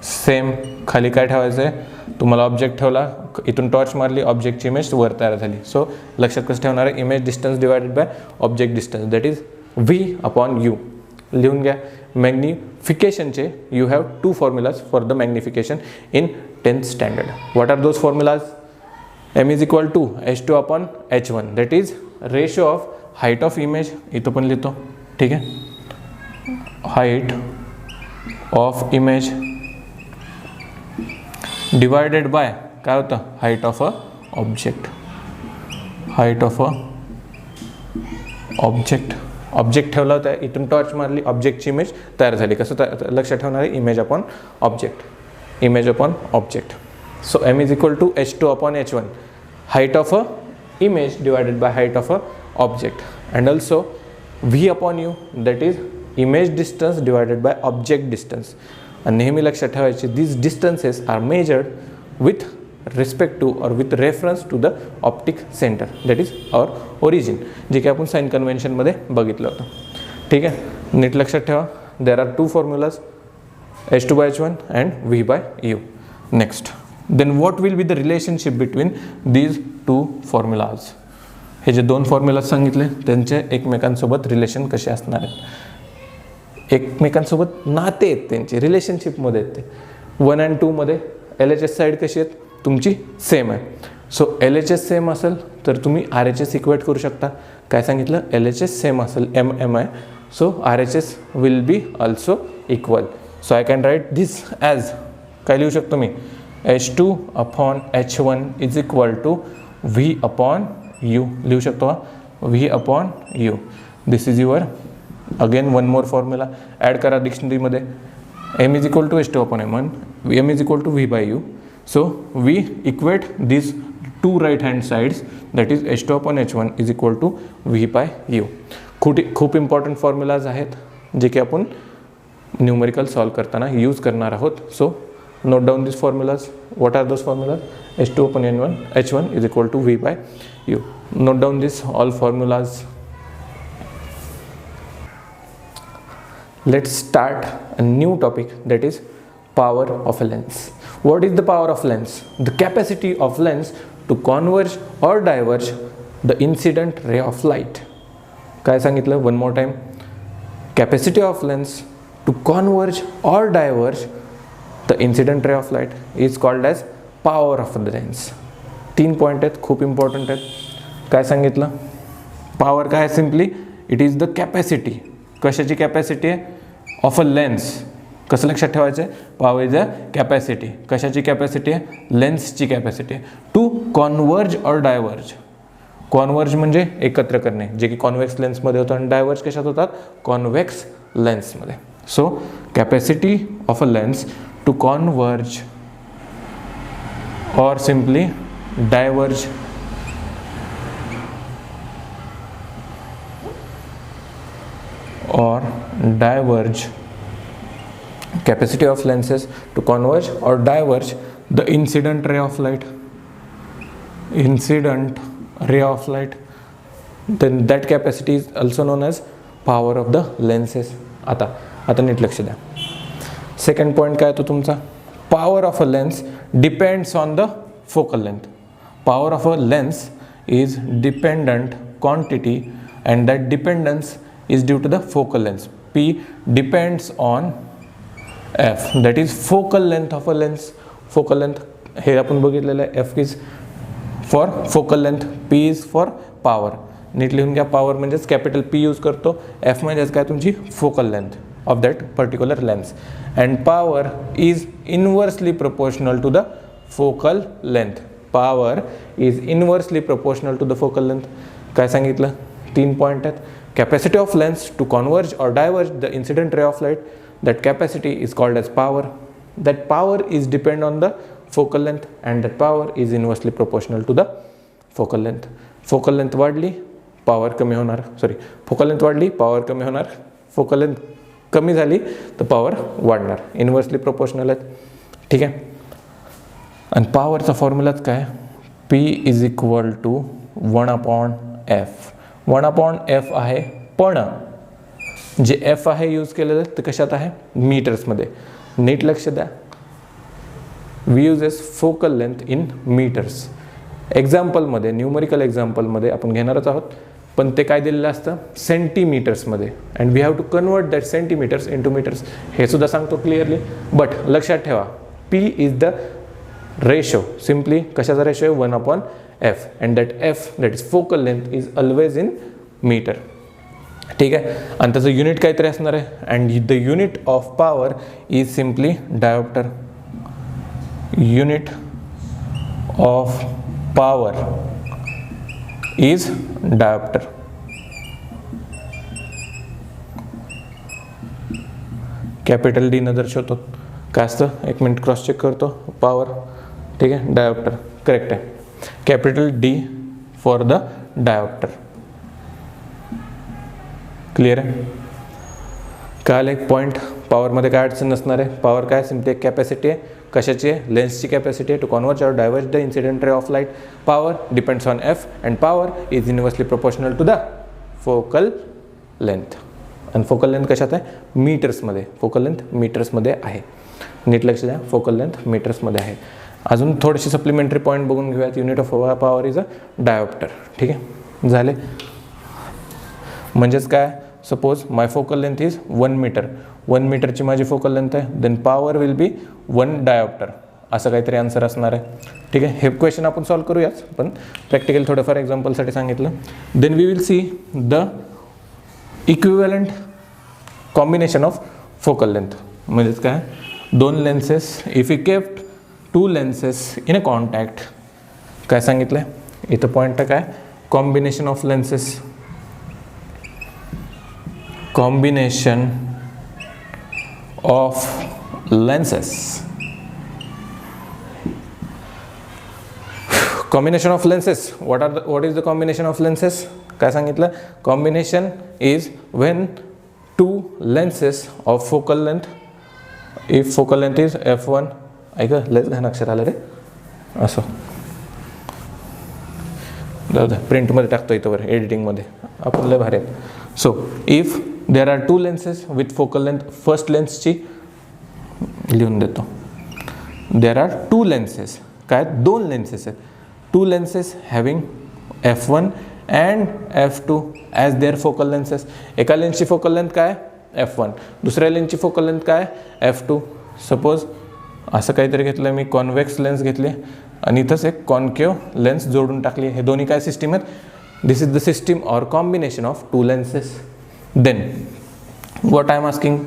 Same खाली काय ठेवायचं आहे? तुम्हाला ऑब्जेक्ट ठेवला, इथून टॉर्च मारली, ऑब्जेक्टची इमेज वर तयार झाली. सो लक्षात कसं ठेवणार आहे? Image distance divided by object distance, that is V upon U. लिहून घ्या. मॅग्निफिकेशनचे you have 2 formulas for the magnification in 10th standard. What are those formulas? M is equal to H2 upon H1, that is ratio of height of image. इथं पण लिहितो. ठीक आहे. Height of image divided by काय होतं? Height of a object. Height of a object. Object ठेवला होता, इथून टॉर्च मारली, ऑब्जेक्टची इमेज तयार झाली. कसं लक्षात ठेवणार आहे? Image upon object. Image upon object. So M is equal to H2 upon H1, height of a image divided by height of a object. And also V upon U, that is image distance divided by object distance. आणि नेहमी लक्षात ठेवायचे, these distances are measured with respect to or with reference to the optic center, that is our origin, जे की आपण sign कन्व्हेन्शनमध्ये बघितलं होतं. ठीक आहे. नीट लक्षात ठेवा. देर are 2 formulas, H2 by H1 and V by U. Next, then what will be the relationship between these 2 formulas? हे जे 2 फॉर्म्युलाज सांगितले त्यांचे एकमेकांसोबत रिलेशन कसे असणार आहेत? एकमेकांसोबत नाते आहेत त्यांचे, रिलेशनशिपमध्ये आहेत ते. 1 and 2 मध्ये LHS साईड कशी आहेत? तुमची सेम आहे. सो LHS सेम असेल तर तुम्ही RHS इक्वेट करू शकता. काय सांगितलं? LHS सेम असेल, MM आहे, so RHS will be also equal. So I can write this as काय लिहू शकतो मी? H2 upon H1 is equal to V upon U. लिहू शकतो V upon U. This is your again one more formula. Add करा डिक्शनरीमध्ये. M is equal to H2 upon M1, M is equal to V by U. So we equate these 2 right hand sides, that is H2 upon H1 is equal to V by U. खूप important formulas आहेत जे की आपण numerical solve करताना use करणार आहोत. So note down this formulas. What are those formulas? H2/N1 H1 is equal to V by U. Note down this all formulas. Let's start a new topic, that is power of a lens. What is the power of lens? The capacity of lens to converge or diverge the incident ray of light. काय सांगितलं? One more time. Capacity of lens to converge or diverge the incident ray of light is called as power of the lens. 3 point आहेत, खूप important आहेत. काय सांगितलं? Power काय आहे? Simply it is the capacity. कशाची कॅपॅसिटी आहे? Of a lens. कसं लक्षात ठेवायचं आहे? Power is a capacity. कशाची कॅपॅसिटी आहे? लेन्सची कॅपॅसिटी आहे. टू कॉन्वर्ज और डायवर्ज. कॉन्वर्ज म्हणजे एकत्र करणे, जे की कॉन्व्हेक्स लेन्समध्ये होतं, आणि डायवर्ज कशात होतात? कॉन्व्हेक्स लेन्समध्ये. So capacity of a lens to converge or simply diverge capacity of lenses to converge or diverge the incident ray of light, then that capacity is also known as power of the lenses. आता नीट लक्ष द्या. Second point काय तो तुमचा? Power of a lens depends on the focal length. Power of a lens is dependent quantity, and that dependence is due to the focal length. P depends on F, that is focal length of a lens. Focal length हे आपण बघितलेलं आहे. F is for focal length, P is for power. नीट लिहून घ्या. Power म्हणजेच capital P use करतो. F म्हणजेच काय? तुमची focal length of that particular lens, and power is inversely proportional to the focal length. Power is inversely proportional to the focal length. काय सांगितलं? 3 point आहेत. Capacity of lens to converge or diverge the incident ray of light, that capacity is called as power. That power is depend on the focal length, and that power is inversely proportional to the focal length. Focal length वाढली, power कमी होणार. focal length वाढली, power कमी होणार. focal length कमी झाली तर power वाढणार. इन्व्हर्सली प्रोपोर्शनल आहेत. ठीक आहे. आणि पॉवरचा फॉर्म्युलाच काय? P is equal to 1/F. 1/F आहे, पण जे F आहे यूज केलेलं ते कशात आहे? मीटर्समध्ये. नीट लक्ष द्या. We uses focal length in metres. एक्झाम्पलमध्ये, न्यूमरिकल एक्झाम्पलमध्ये आपण घेणारच आहोत, पण ते काय दिलेलं असतं? सेंटीमीटर्समध्ये. And we have to convert that centimetres into metres. हे सुद्धा सांगतो क्लिअरली. बट लक्षात ठेवा, P is the ratio. Simply कशाचा रेशो आहे? 1/F. And that F, that is focal length, is always in metre. ठीक आहे. आणि त्याचं युनिट काहीतरी असणार आहे. And the unit of power is simply dioptre. Unit of power is diopter. Capital D न दर्शवतो. काय असतं? 1 मिनिट क्रॉस चेक करतो. पॉवर. ठीक आहे. डायोप्टर करेक्ट आहे. Capital D for the dioptre. Clear आहे? काल एक पॉईंट, पॉवरमध्ये काय अडचण नसणार आहे. पॉवर काय? सिम्पली एक कॅपॅसिटी आहे. कशाची आहे? लेन्सची कॅपॅसिटी आहे टू कॉन्वर्ज और diverge the incident ray of light. Power depends on F, and power is inversely proportional to the focal length. आणि फोकल लेंथ कशात आहे? मीटर्समध्ये. फोकल लेंथ मीटर्समध्ये आहे. नीट लक्ष द्या. फोकल लेंथ मीटर्समध्ये आहे. अजून थोडेसे सप्लिमेंटरी पॉईंट बघून घेऊयात. Unit of power is a dioptre. ठीक आहे. झाले. म्हणजेच काय? Suppose my focal length is 1 metre. 1 मीटरची माझी फोकल लेंथ आहे. Then power will be 1 dioptre. असं काहीतरी आन्सर असणार आहे. ठीक आहे. हे क्वेश्चन आपण सॉल्व करूयाच, पण प्रॅक्टिकल थोडंफार एक्झाम्पलसाठी सांगितलं. Then we will see the equivalent combination of focal length. म्हणजेच काय? 2 lenses. If you kept 2 lenses in a contact. काय सांगितलं? इथं पॉईंट काय? Combination of lenses. combination of lenses. Combination of lenses. What is the combination of lenses? काय सांगितलं? Combination is when 2 lenses of focal length, if focal length is f1, ऐक लयच घाण अक्षर आलं रे, असं जाऊ द्या, प्रिंटमध्ये टाकतो इथं वर एडिटिंगमध्ये आपण लय भारी आहेत. So if there are 2 lenses with focal length, first लेन्सची लिहून देतो, देर आर 2 lenses, काय 2 lenses आहेत, 2 lenses having f1 and f2 as there focal lenses. एका लेन्सची फोकल लेंथ काय f1, दुसऱ्या लेन्सची फोकल लेंथ काय f2. सपोज असं काहीतरी घेतलं मी, कॉन्व्हेक्स लेन्स घेतली आणि इथंच एक कॉन्केव्ह लेन्स जोडून टाकली. हे दोन्ही काय सिस्टीम आहेत, this is the system or combination of 2 lenses. Then what I am asking,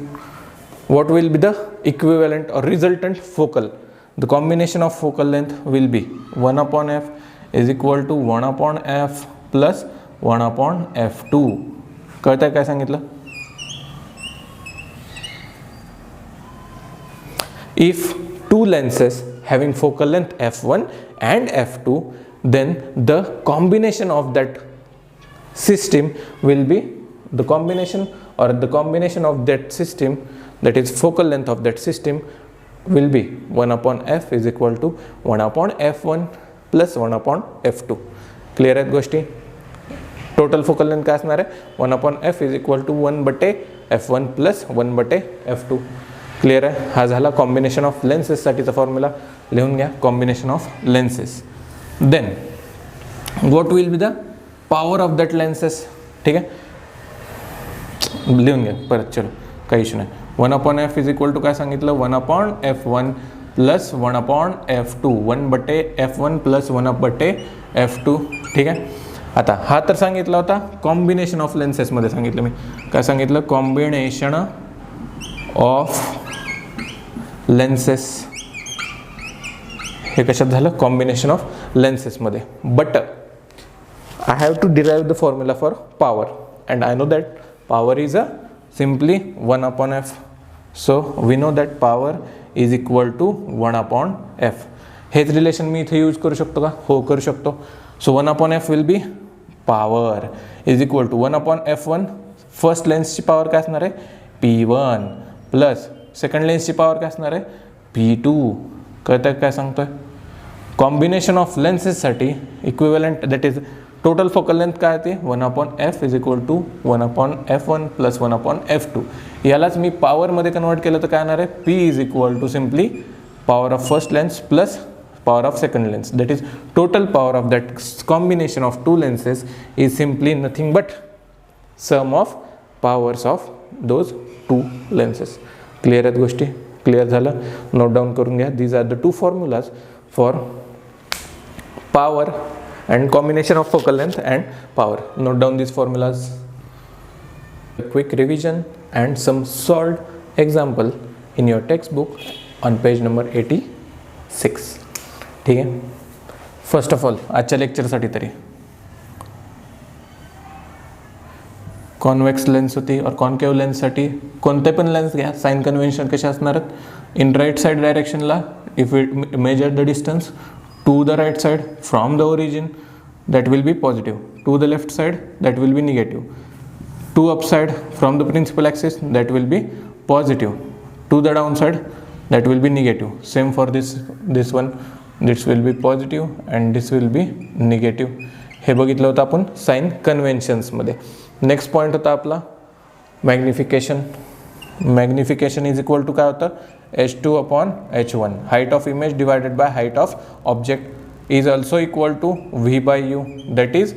what will be the equivalent or resultant focal? The combination of focal length will be 1 upon f is equal to 1 upon f plus 1 upon f2. कळतंय काय सांगितलं? If 2 lenses having focal length f1 and f2, then the combination of that system will be the combination of that system, that is focal length of that system, will be 1 upon f is equal to 1 upon f1 plus 1 upon f2. Clear आहेत गोष्टी? Total focal length काय असणार आहे, 1 upon f is equal to 1 बटे f1 plus 1 बटे f2. Clear आहे? हा झाला कॉम्बिनेशन ऑफ लेन्सेससाठीचा फॉर्म्युला. लिहून घ्या, combination of lenses. Then what will be the power of that lenses. ठीक आहे, लिहून घ्या परत, चलो काही इश्यू नाही. 1 upon f is equal to काय सांगितलं, 1 upon f1 plus 1 upon f2, 1 बटे f1 प्लस 1 बटे f2. ठीक आहे, आता हा तर सांगितला होता कॉम्बिनेशन ऑफ लेन्सेसमध्ये सांगितलं मी. काय सांगितलं, कॉम्बिनेशन ऑफ लेन्सेस. हे कशात झालं, कॉम्बिनेशन ऑफ लेन्सेसमध्ये. But I have to derive the formula for power and I know that power is a simply 1 upon f. So we know that power is equal to 1 upon f. हेच relation मी इथे use करू शकतो का? हो करू शकतो. So 1 upon f will be power is equal to 1 upon f1. First लेन्सची power काय असणार आहे, p1 प्लस सेकंड लेन्सची पॉवर काय असणार आहे, p2. कळतं काय सांगतोय? कॉम्बिनेशन ऑफ लेन्सेससाठी equivalent, that is total focal length काय ते 1 upon f is equal to 1 upon f1 plus 1 upon f2. यालाच मी पॉवरमध्ये कन्वर्ट केलं तर काय येणार आहे, p is equal to simply power of first lens plus power of second lens. That is total power of that combination of 2 lenses is simply nothing but sum of powers of those 2 lenses. Clear आहेत गोष्टी? Clear झालं? Note down करून घ्या. These are the 2 formulas for power and combination of focal length and power. Note down these formulas. A quick revision and some solved example in your textbook on page number 86. ठीक आहे, first of all आजच्या लेक्चरसाठी तरी convex lens होती और concave लेन्ससाठी कोणते पण lens घ्या, sign convention कशा असणार आहेत, इन राईट साइड डायरेक्शनला if it measure the distance to the right side from the origin, that will be positive. To the left side, that will be negative. To upside from the principal axis, that will be positive. To the downside, that will be negative. Same for this one, this will be positive and this will be negative. हे बघितलं होतं आपण sign कन्व्हेन्शन्समध्ये. Next point होता आपला magnification. Magnification is equal to काय होतं, h2 upon h1. Height of image divided by height of object is also equal to v by u. That is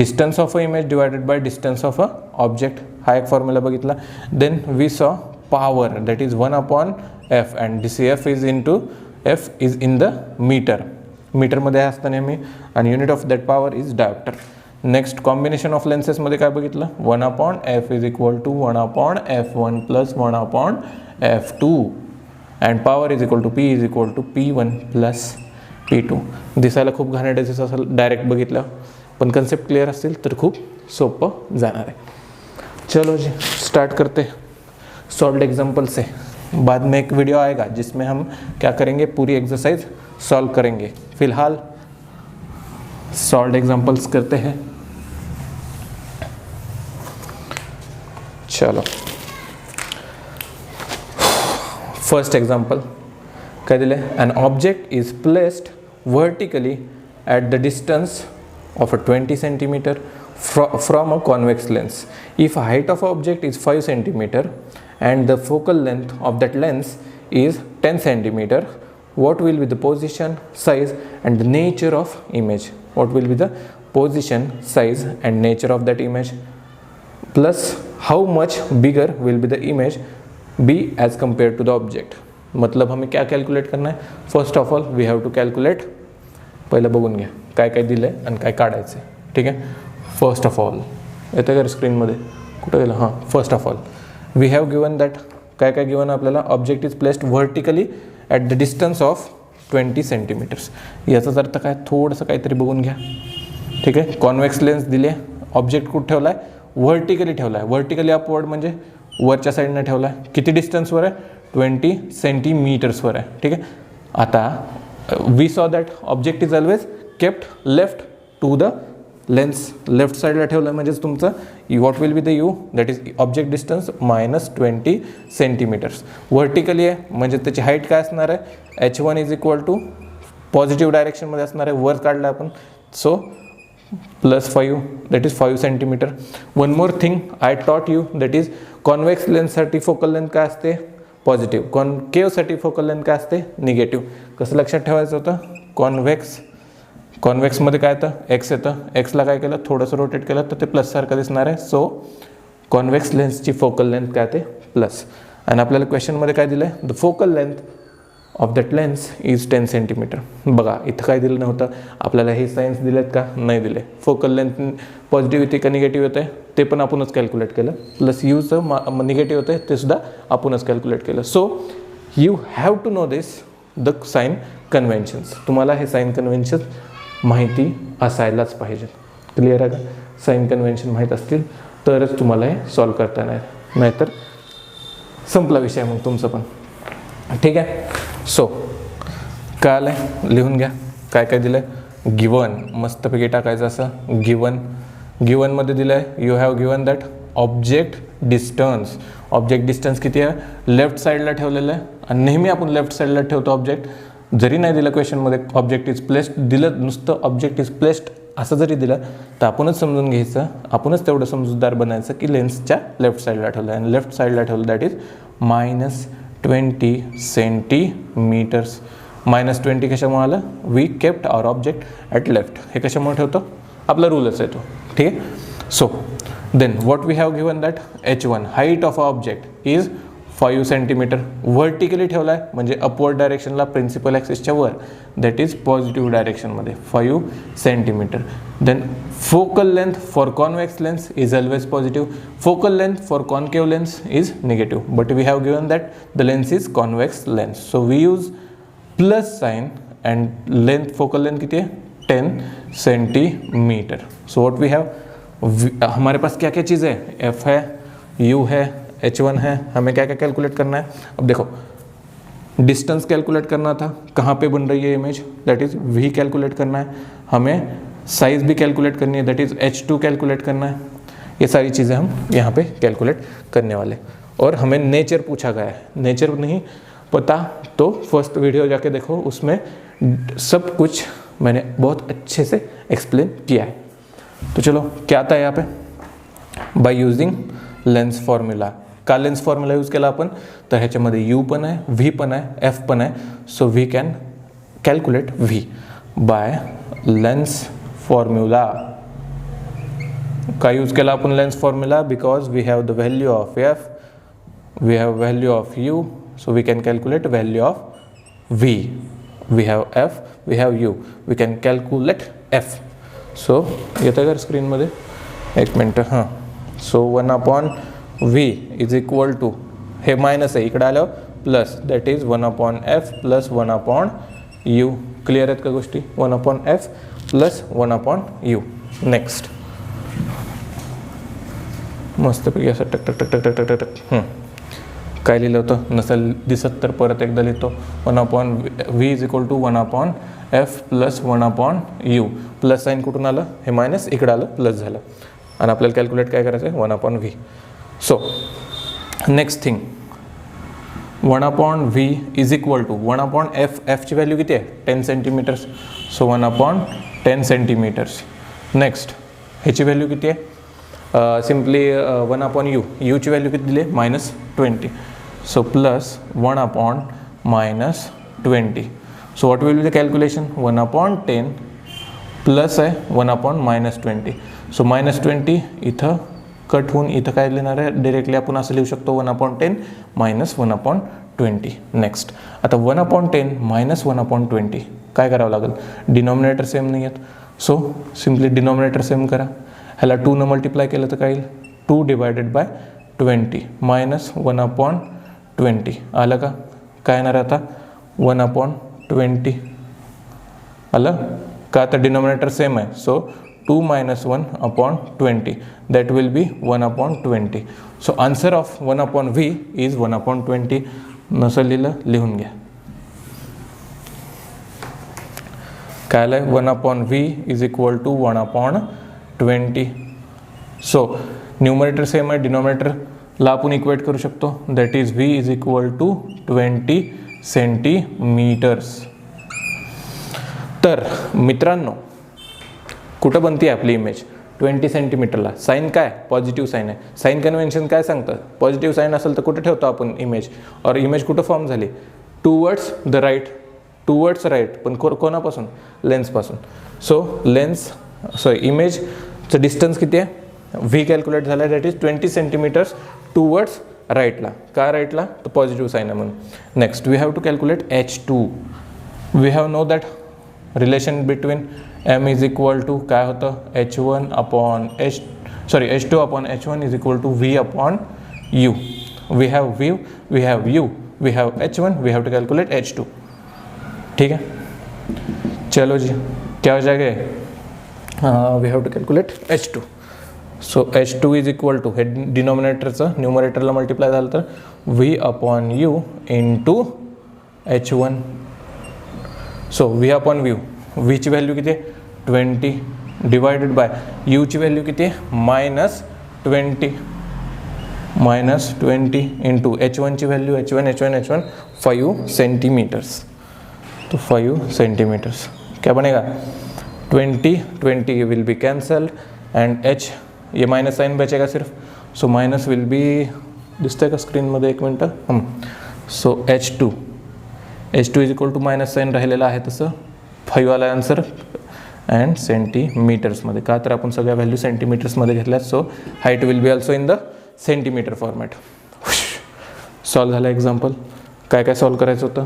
distance of a image divided by distance of a object. हा एक formula बघितला. Then we saw power, that is 1 upon f, and this f is into f is in the meter. मीटरमध्ये असतं नेहमी, आणि unit of that power is dioptre. Next combination of लेन्सेसमध्ये काय बघितलं, 1 upon f is equal to 1 upon f1 plus 1 upon f2 and power is equal to p is equal to p1 plus p2. दिसायला खूप घाणेरडे दिसत असेल direct बघितलं, पण कन्सेप्ट क्लिअर असतील तर खूप सोपं जाणार आहे. चलो जी स्टार्ट करते सॉल्व्ड एग्जाम्पल से. बाद में एक वीडियो आएगा जिसमें हम क्या करेंगे, पूरी एक्सरसाइज सॉल्व करेंगे. फिलहाल सॉल्व्ड एग्जाम्पल्स करते हैं. चलो फर्स्ट एक्झाम्पल काय दिलं आहे, an object is placed vertically at the distance of a 20 centimeter from a convex lens. If height of object is 5 centimeter and the focal length of that lens is 10 centimeter, what will be the position, size and the nature of image? What will be the position, size and nature of that image, plus how much bigger will be the image be as compared to the object? मतलब हमें क्या calculate करना है? First of all we have to calculate, पहिलं बघून घ्या काय काय दिलं आहे आणि काय काढायचं आहे. ठीक आहे, फर्स्ट ऑफ ऑल येतं का स्क्रीनमध्ये, कुठं गेलं, हां, first of all we have given that, काय काय गिवन आपल्याला, object is placed vertically at the distance of 20 centimetres. याचाच अर्थ काय, थोडंसं काहीतरी बघून घ्या. ठीक आहे, कॉन्वेक्स लेन्स दिली आहे, ऑब्जेक्ट कुठं ठेवला आहे, व्हर्टिकली ठेवला आहे. व्हर्टिकली अपवर्ड म्हणजे वरच्या साईडनं ठेवला आहे. किती डिस्टन्सवर आहे, 20 सेंटीमीटर्सवर आहे. ठीक आहे, आता we saw that object is always kept left to the lens, left साईडला ठेवलं म्हणजेच तुमचं what will be the U, that is object distance -20 centimetres. Vertically आहे म्हणजे त्याची हाईट काय असणार आहे, h1 is equal to positive डायरेक्शनमध्ये असणार आहे, वर काढलं आपण, so +5 that is 5 centimetre. One more thing I taught you, that is convex लेन्ससाठी फोकल लेंथ काय असते, पॉझिटिव्ह. कॉन्केवसाठी फोकल लेंथ काय असते, निगेटिव्ह. कसं लक्षात ठेवायचं होतं, कॉन्वेक्समध्ये काय येतं, एक्स येतं, एक्सला काय केलं, थोडंसं रोटेट केलं तर ते प्लससारखं दिसणार आहे. सो कॉन्वेक्स लेन्सची फोकल लेंथ काय ते प्लस. आणि आपल्याला क्वेश्चनमध्ये काय दिलं आहे, the focal length of that lens is 10 centimetre. बघा इथं काय दिलं नव्हतं आपल्याला, हे सायन्स दिलेत का, नाही दिले. फोकल लेंथ पॉझिटिव्ह येते का निगेटिव्ह येते ते पण आपणच कॅल्क्युलेट केलं, प्लस यूचं निगेटिव्ह होतं ते सुद्धा आपणच कॅल्क्युलेट केलं. So you have to know this the sign conventions. तुम्हाला हे साइन कन्व्हेन्शन्स माहिती असायलाच पाहिजे. क्लिअर आहे का, साइन कन्व्हेन्शन माहीत असतील तरच तुम्हाला हे सॉल्व करता येणार, नाहीतर संपला विषय मग तुमचं पण. ठीक आहे, सो काय आलं आहे, लिहून घ्या काय काय दिलं आहे. गिवन मस्तपैकी टाकायचं असं, गिवनमध्ये दिलं आहे, you have given that object distance. Object distance किती आहे, लेफ्ट साईडला ठेवलेलं आहे आणि नेहमी आपण लेफ्ट साईडला ठेवतो ऑब्जेक्ट. जरी नाही दिलं क्वेश्चनमध्ये ऑब्जेक्ट इज प्लेस्ड, दिलं नुसतं ऑब्जेक्ट इज प्लेस्ड असं जरी दिलं तर आपणच समजून घ्यायचं, आपणच तेवढं समजूतदार बनायचं की लेन्सच्या लेफ्ट साईडला ठेवलं आहे. आणि लेफ्ट साईडला ठेवलं दॅट इज -20 सेंटीमीटर्स. -20 कशामुळे आलं, we kept our object at left. हे कशामुळे ठेवतो, आपला रूलच आहे तो. ठीक आहे, so then what we have given that h1 height of a object is 5 centimetre. Vertically ठेवला आहे म्हणजे अपवर्ड डायरेक्शनला, प्रिन्सिपल ॲक्सिसच्या वर, दॅट इज पॉझिटिव्ह डायरेक्शनमध्ये 5 centimetre. Then focal length for convex lens is always positive, focal length for concave lens is negative, but we have given that the lens is convex lens. So we use plus sign and length, focal length किती है 10 centimetre. So what we have, हमारे पास क्या क्या चीज़ है, F है, you है, h1 है. हमें क्या क्या कैलकुलेट करना है, अब देखो डिस्टेंस कैलकुलेट करना था, कहाँ पे बन रही है image, that is v calculate करना है. हमें साइज़ भी कैलकुलेट करनी है, दैट इज़ h2 कैलकुलेट करना है. ये सारी चीज़ें हम यहाँ पे कैलकुलेट करने वाले. और हमें नेचर पूछा गया है, नेचर नहीं पता तो फर्स्ट वीडियो जाके देखो, उसमें सब कुछ मैंने बहुत अच्छे से एक्सप्लेन किया है. तो चलो क्या आता है यहाँ पे, बाय यूजिंग लेन्स फॉर्म्युला. का लेन्स फॉर्म्युला यूज केला आपण, तर ह्याच्यामध्ये यू पण आहे, व्ही पण आहे, एफ पण आहे. So we can calculate V by lens formula. का यूज केला आपण lens formula, because we have the value of F, we have value of U, so we can calculate value of v. We have f, we have u, we can calculate f. So येतं का स्क्रीनमध्ये, एक मिनटं, हां. So 1/v is equal to, हे minus आहे इकडे आलं plus, that is 1/f plus 1/u. Clear आहेत का गोष्टी, 1/f प्लस 1/u. नेक्स्ट मस्तपैकी असं टक टक टक टक टक टक टक काय लिहिलं होतं, नसेल दिसत तर परत एकदा लिहितो. 1/v is equal to 1/f plus 1/u. Plus sign कुठून आलं, हे मायनस इकडं आलं प्लस झालं, आणि आपल्याला कॅल्क्युलेट काय करायचं आहे, 1/v. So next thing 1/v is equal to 1/f. ची व्हॅल्यू किती आहे 10 सेंटीमीटर्स. So 1/10 centimetres. नेक्स्ट ह्याची व्हॅल्यू किती आहे सिम्पली 1/u. ची व्हॅल्यू किती दिली -20. So plus 1/-20. So what will be the calculation 1/10 plus आहे 1/-20. सो -20 इथं कट होऊन इथं काय लिहिणार आहे डायरेक्टली आपण असं लिहू शकतो 1/10 - 1/20. नेक्स्ट आता 1/10 - 1/20 काय करावं लागेल डिनॉमिनेटर सेम नाही आहेत. सो सिम्पली डिनॉमिनेटर सेम करा. ह्याला 2 न मल्टिप्लाय केलं तर काय येईल 2 / 20 - 1/20 आलं का. काय येणार आता 1/20 आलं का. आता डिनॉमिनेटर सेम आहे. So 2 - 1/20 that will be 1/20. So answer of 1/v is 1/20. नसं लिहून घ्या. काय आलं 1/v is equal to 1/20. So numerator same आहे डिनॉमिनेटरला आपण इक्वेट करू शकतो. That is v is equal to 20 centimetres. तर मित्रांनो कुठं बनते आपली इमेज 20 सेंटीमीटरला. साईन काय पॉझिटिव्ह साईन आहे. साईन कन्व्हेन्शन काय सांगतं पॉझिटिव्ह साईन असेल तर कुठे ठेवतो आपण इमेज. और इमेज कुठं फॉर्म झाली towards the right. Towards right पण कोणापासून लेन्सपासून. सो इमेजचं डिस्टन्स किती आहे व्ही कॅल्क्युलेट झालं आहे दॅट इज 20 सेंटीमीटर्स टूवर्ड्स राईटला. का राईटला तर पॉझिटिव्ह साईन आहे म्हणून. Next we have to calculate H2. We have know that relation between m is equal to काय होतं H2/H1 is equal to v/u. We have u, we have H1, we have to calculate H2. ठीक है चलो जी क्या हो जाएगा we have to calculate H2. So H2 is equal to हे डिनॉमिनेटरचं न्यूमरेटरला मल्टिप्लाय झालं तर v/u into H1. So v/u v ची व्हॅल्यू किती आहे 20 डिवायडेड बाय u ची व्हॅल्यू किती आहे -20 इंटू H1 ची व्हॅल्यू H1 5 सेंटीमीटर्स. तो 5 सेंटीमीटर्स क्या बनेगा 20 will be cancelled end h ये माइनस साइन बचेगा सिर्फ. सो माइनस विल बी दिसतंय का स्क्रीनमध्ये एक मिनटं. So H2 is equal to minus sign राहिलेला आहे तसं 5 आला आन्सर अँड सेंटीमीटर्समध्ये. का तर आपण सगळ्या व्हॅल्यू सेंटीमीटर्समध्ये घेतल्यात. So height will be also in the centimetre format. Solve झालं एक्झाम्पल. काय काय सॉल्व करायचं होतं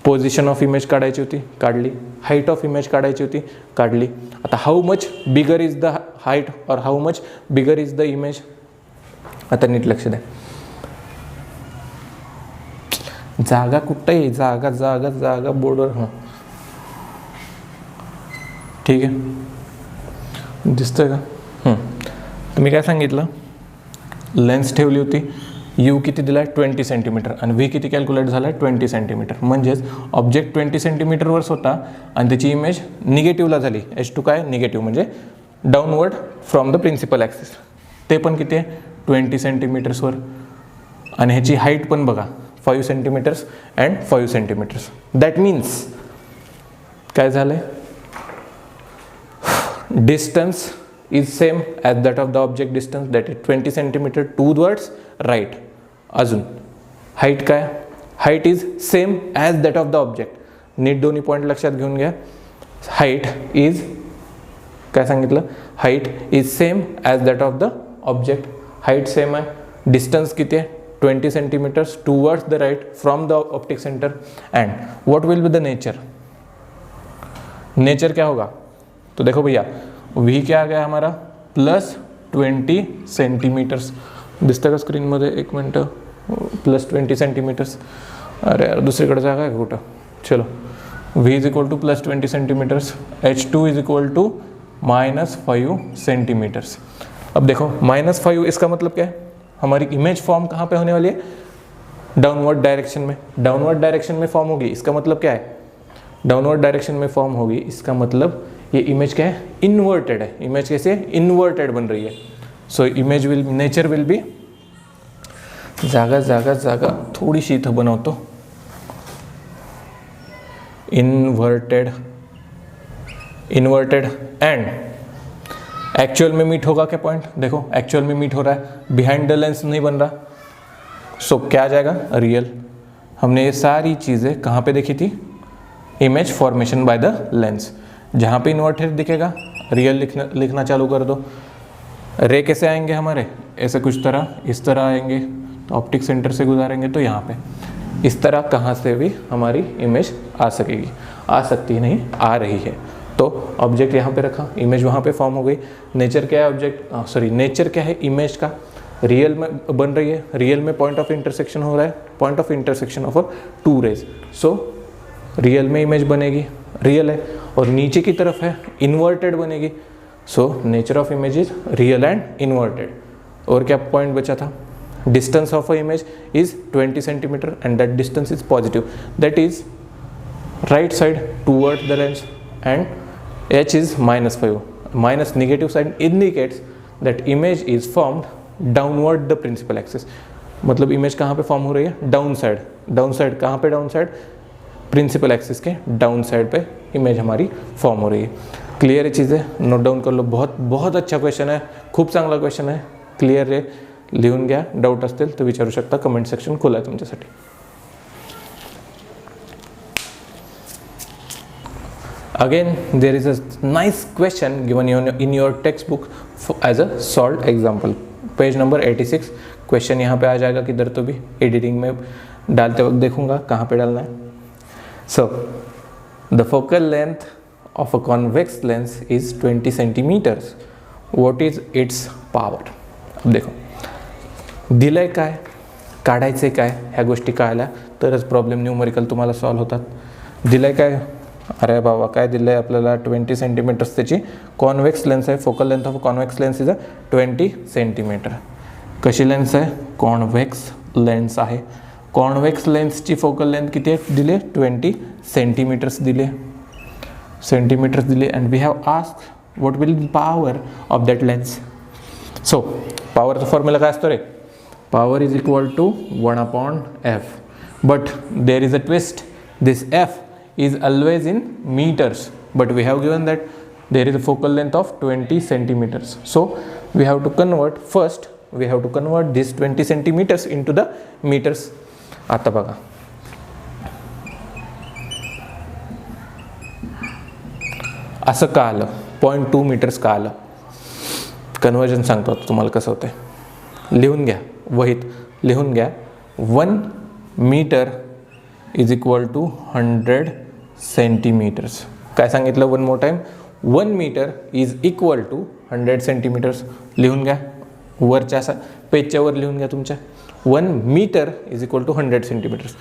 पोझिशन ऑफ इमेज काढायची होती काढली. हाईट ऑफ इमेज काढायची होती काढली. आता how much bigger is the height और how much bigger is the image. आता नीट लक्ष द्या. जागा कुठं आहे जागा जागा जागा बोर्डवर. हां ठीक आहे दिसतंय का. तर मी काय सांगितलं लेन्स ठेवली होती. यू किती दिला आहे 20 सेंटीमीटर आणि व्ही किती कॅल्क्युलेट झाला आहे 20 सेंटीमीटर. म्हणजेच ऑब्जेक्ट 20 सेंटीमीटरवरच होता आणि त्याची इमेज निगेटिव्हला झाली. H2 काय निगेटिव्ह म्हणजे downward from the principal axis. ते पण किती आहे 20 सेंटीमीटर्सवर. आणि ह्याची हाईट पण बघा 5 centimetres and 5 centimetres. That means काय झालं आहे distance is same as that of the object distance that is 20 centimetre towards right. अजून हाईट काय height is same as that of the object. नीट दोन्ही पॉईंट लक्षात घेऊन घ्या. हाईट इज काय सांगितलं height is same as that of the object. Height same आहे. डिस्टन्स किती आहे 20 centimetres towards the right from the optic centre. End what will be the nature. Nature क्या होगा तो देखो भैया v क्या आ गया हमारा +20 सेंटीमीटर्स. दिसतं का स्क्रीनमध्ये एक मिनटं +20 सेंटीमीटर्स. अरे यार दुसरीकडे जागा आहे कुठं. चलो v is equal to +20 centimetres. H2 is equal to -5 centimetres. अब देखो -5 इसका मतलब क्या है हमारी इमेज फॉर्म कहाँ पे होने वाली है डाउनवर्ड डायरेक्शन में. डाउनवर्ड डायरेक्शन में फॉर्म होगी इसका मतलब क्या है डाउनवर्ड डायरेक्शन में फॉर्म होगी. इसका मतलब ये इमेज क्या है इन्वर्टेड है. इमेज कैसे इन्वर्टेड बन रही है. सो नेचर विल बी, जागा थोडीशी इथं बनवतो, इन्वर्टेड एंड एक्चुअल में मीट होगा क्या पॉइंट, देखो एक्चुअल में मीट हो रहा है, बिहाइंड द लेंस नहीं बन रहा, सो क्या आ जाएगा, रियल। हमने ये सारी चीज़ें कहाँ पे देखी थी, image formation by the lens, जहाँ पे इन्वर्टेड दिखेगा रियल लिखना चालू कर दो। रे कैसे आएंगे हमारे, ऐसे कुछ तरह, इस तरह आएंगे, तो ऑप्टिक सेंटर से गुजारेंगे तो यहाँ पे, इस तरह कहाँ से भी हमारी इमेज आ सकेगी, आ सकती नहीं, आ रही है। तो ऑब्जेक्ट यहाँ पे रखा, इमेज वहाँ पे फॉर्म हो गई। नेचर क्या है नेचर क्या है इमेज का, रियल में बन रही है, रियल में पॉइंट ऑफ इंटरसेक्शन हो रहा है, point of intersection of two rays, so real में इमेज बनेगी, रियल है, और नीचे की तरफ है इन्वर्टेड बनेगी, so nature of image is real and inverted. और क्या पॉइंट बचा था, distance of a image is 20 centimetre and that distance is positive, that is right side toward the lens and h is -5, minus negative side indicates that image is formed downward the principal axis। मतलब image कहाँ पे form हो रही है, down side कहाँ पे, down side principal axis के down side पे image हमारी form हो रही है। क्लियर है चीज़ें, नोट डाउन कर लो, बहुत अच्छा क्वेश्चन है, खूप चांगला क्वेश्चन आहे, क्लियर आहे, लिहून घ्या, डाऊट असतील तर विचारू शकता, कमेंट सेक्शन खुलं आहे तुमच्यासाठी। Again, there is a nice question given in your textbook as a solved example, page number 86। Question यहाँ पे आ जाएगा किधर, तो भी एडिटिंग में डालते वक्त देखूंगा कहाँ पे डालना है। So the focal length of a convex lens is 20 centimetres, what is its power. अब देखो दिलंय काय, काढायचे काय, ह्या गोष्टी कळल्या तरच प्रॉब्लेम न्यूमरिकल तुम्हाला सॉल्व्ह होतात। दिलंय काय, अरे बाबा काय दिलं आहे आपल्याला, 20 सेंटीमीटर्स त्याची कॉन्वेक्स लेन्स आहे, focal length of convex lens is 20 centimetre. कशी लेन्स आहे, कॉन्वेक्स लेन्स आहे, कॉन्वेक्स लेन्सची फोकल लेंथ किती आहे दिले, 20 सेंटीमीटर्स दिले, and we have asked what will be power of that lens. So पॉवरचा फॉर्म्युला काय असतो रे, power is equal to 1/f, but there is a twist, this f is always in meters, but we have given that there is a focal length of 20 centimeters, so we have to convert, first we have to convert this 20 centimeters into the meters। आता बघा असं का आलं, 0.2 metres का आलं, conversion सांगतो तुम्हाला कसं होतंय, लिहून घ्या, वहीत लिहून घ्या, 1 metre is equal to 100 centimetres. काय सांगितलं, one more time, 1 metre is equal to 100 centimetres, लिहून घ्या, वरच्या पेजच्या वर लिहून घ्या तुमच्या, 1 metre is equal to 100 centimetres.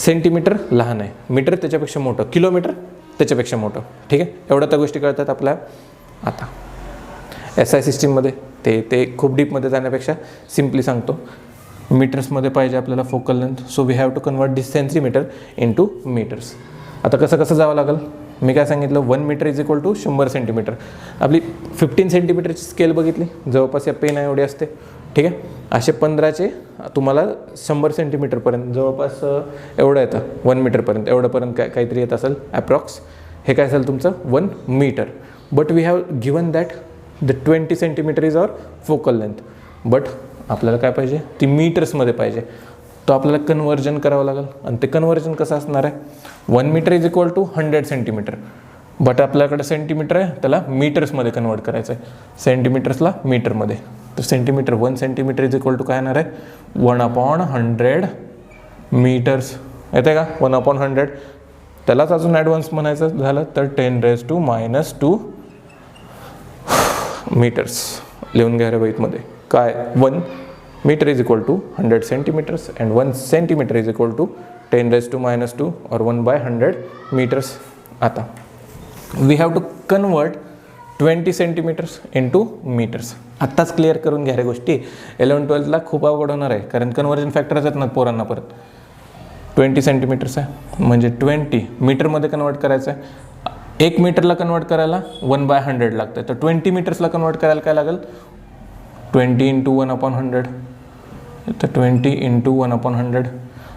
Centimetre लहान आहे, मीटर त्याच्यापेक्षा मोठं, किलोमीटर त्याच्यापेक्षा मोठं, ठीक आहे, एवढ्या त्या गोष्टी कळतात आपल्याला। आता SI सिस्टीममध्ये ते खूप डीपमध्ये जाण्यापेक्षा सिम्पली सांगतो, मीटर्समध्ये पाहिजे आपल्याला focal length, so we have to convert this centimetre into metres. आता कसं जावं लागेल, मी काय सांगितलं, 1 metre is equal to 100 centimetre, आपली 15 सेंटीमीटरची स्केल बघितली, जवळपास या पेन एवढी असते, ठीक आहे, असे 15चे तुम्हाला 100 सेंटीमीटरपर्यंत जवळपास एवढं येतं, 1 मीटरपर्यंत, एवढंपर्यंत काहीतरी येत असेल ॲप्रॉक्स, हे काय असेल तुमचं 1 metre, but we have given that the 20 centimetre is our focal length, but आपल्याला काय पाहिजे, ती मीटर्समध्ये पाहिजे, तो आपल्याला कन्वर्जन करावं लागेल, आणि ते कन्वर्जन कसं असणार आहे, 1 metre is equal to 100 centimetre, but आपल्याकडे सेंटीमीटर आहे, त्याला मीटर्समध्ये कन्वर्ट करायचं आहे, सेंटीमीटर्सला मीटरमध्ये, तर centimetre 1 centimetre is equal to काय येणार आहे, 1/100 मीटर्स, येते का, 1/100, त्यालाच अजून ॲडव्हान्स म्हणायचं झालं तर 10⁻² मीटर्स, लिहून घ्या रे वहीमध्ये, काय 1 metre is equal to 100 centimetres and 1 centimetre is equal to 10⁻² और 1/100 मीटर्स। आता we have to convert 20 centimetres into metres. आत्ताच क्लिअर करून घ्या रे गोष्टी, 11-12ला खूप अवघड होणार आहे, कारण कन्वर्जन फॅक्टरच आहेत ना पोरांना परत। 20 सेंटीमीटर्स आहे म्हणजे 20 मीटरमध्ये कन्वर्ट करायचं आहे, 1 मीटरला कन्वर्ट करायला 1/100 लागतं, तर 20 मीटर्सला कन्वर्ट करायला काय लागेल, 20 इंटू 1/100, तर 20 इंटू 1/100,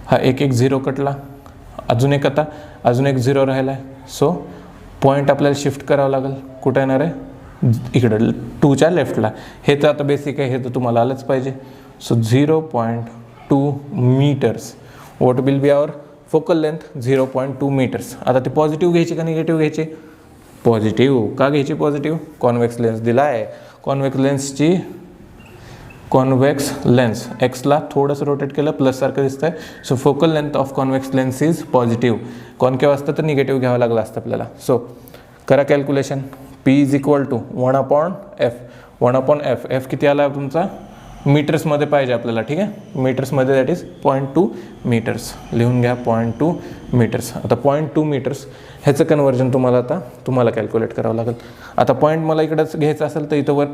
हा एक झिरो कटला, अजून एक झिरो राहिला आहे. सो पॉईंट आपल्याला शिफ्ट करावं लागेल. कुठं येणार आहे? इकडं 2च्या लेफ्टला. हे तर आता बेसिक आहे, हे तर तुम्हाला आलंच पाहिजे. So 0.2 metres. What will be our focal length? 0.2 metres. आता ते पॉझिटिव्ह घ्यायची का निगेटिव्ह घ्यायची? पॉझिटिव्ह. का घ्यायची पॉझिटिव्ह? कॉन्व्हेक्स लेन्स दिला आहे. कॉन्व्हेक्स लेन्स एक्सला थोडंसं रोटेट केलं, प्लससारखं दिसतं आहे. So focal length of convex lens is positive. Concave असतं तर निगेटिव्ह घ्यावं लागलं असतं आपल्याला. सो करा calculation. P is equal to 1/f. 1/f. F किती आला तुमचा? मीटर्समध्ये पाहिजे आपल्याला, ठीक आहे. मीटर्समध्ये दॅट इज 0.2 मीटर्स. लिहून घ्या 0.2 मीटर्स. आता 0.2 मीटर्स ह्याचं कन्वर्जन तुम्हाला कॅल्क्युलेट करावं लागेल. आता पॉईंट मला इकडंच घ्यायचं असेल तर इथं वर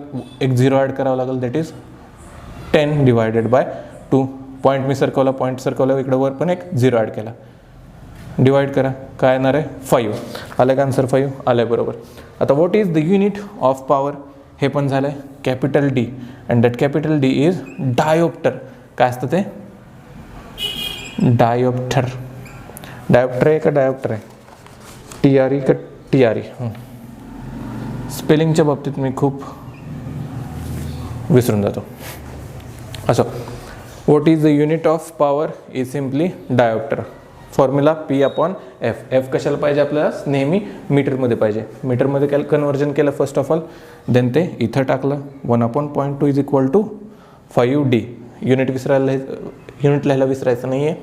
एक झिरो ॲड करावं लागेल. That is 10 divided by 2. Point सरकवला इकडं वर पण एक झिरो ॲड केला. डिवाइड करा, काय येणार आहे? 5. आलं का आन्सर? 5 आलं बरोबर. आता what is the unit of power? हे पण झालं आहे capital D, and that capital D is dioptre. काय असतं ते? डायोप्टर. डायोप्टर आहे का डायोप्टर आहे? TRE का TRE? स्पेलिंगच्या बाबतीत मी खूप विसरून जातो. असो, what is the unit of power? Is simply dioptre. Formula P/F. F कशाला पाहिजे आपल्याला? नेहमी मीटरमध्ये पाहिजे. मीटरमध्ये कन्वर्जन केलं फर्स्ट ऑफ ऑल, देन ते इथं टाकलं. 1/0.2 is equal to 5D. Unit लिहायला विसरायचं नाही आहे.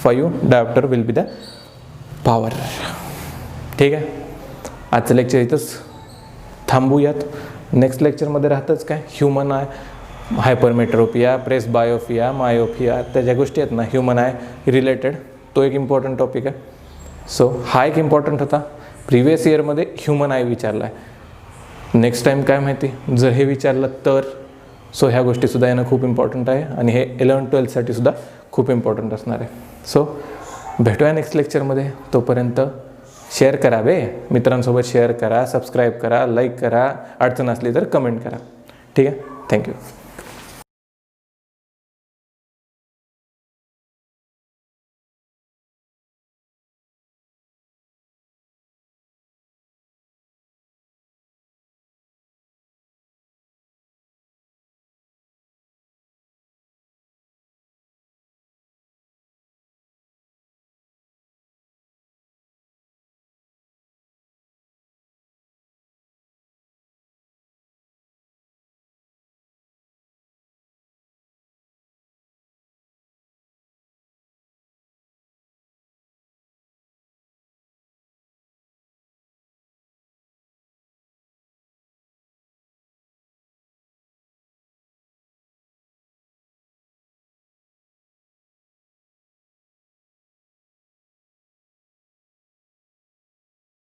5 dioptre will be the power. ठीक आहे. आजचं लेक्चर इथंच थांबूयात. नेक्स्ट लेक्चरमध्ये राहतंच काय? ह्युमन आय, हायपरमेट्रोपिया, प्रेसबायोपिया, मायोपिया, त्या ज्या गोष्टी आहेत ना ह्युमन आय रिलेटेड, तो एक इम्पॉर्टंट टॉपिक आहे. सो हा एक इम्पॉर्टंट होता. प्रिव्हियस इयरमध्ये ह्युमन आय विचारला आहे. नेक्स्ट टाईम काय माहिती, जर हे विचारलं तर. सो ह्या गोष्टीसुद्धा येणं खूप इम्पॉर्टंट आहे, आणि हे 11-12साठी सुद्धा खूप इम्पॉर्टंट असणार आहे. सो भेटूया नेक्स्ट लेक्चरमध्ये. तोपर्यंत शेअर करा मित्रांसोबत शेअर करा, सबस्क्राईब करा, लाईक करा, अडचण असली तर कमेंट करा. ठीक आहे. थँक्यू.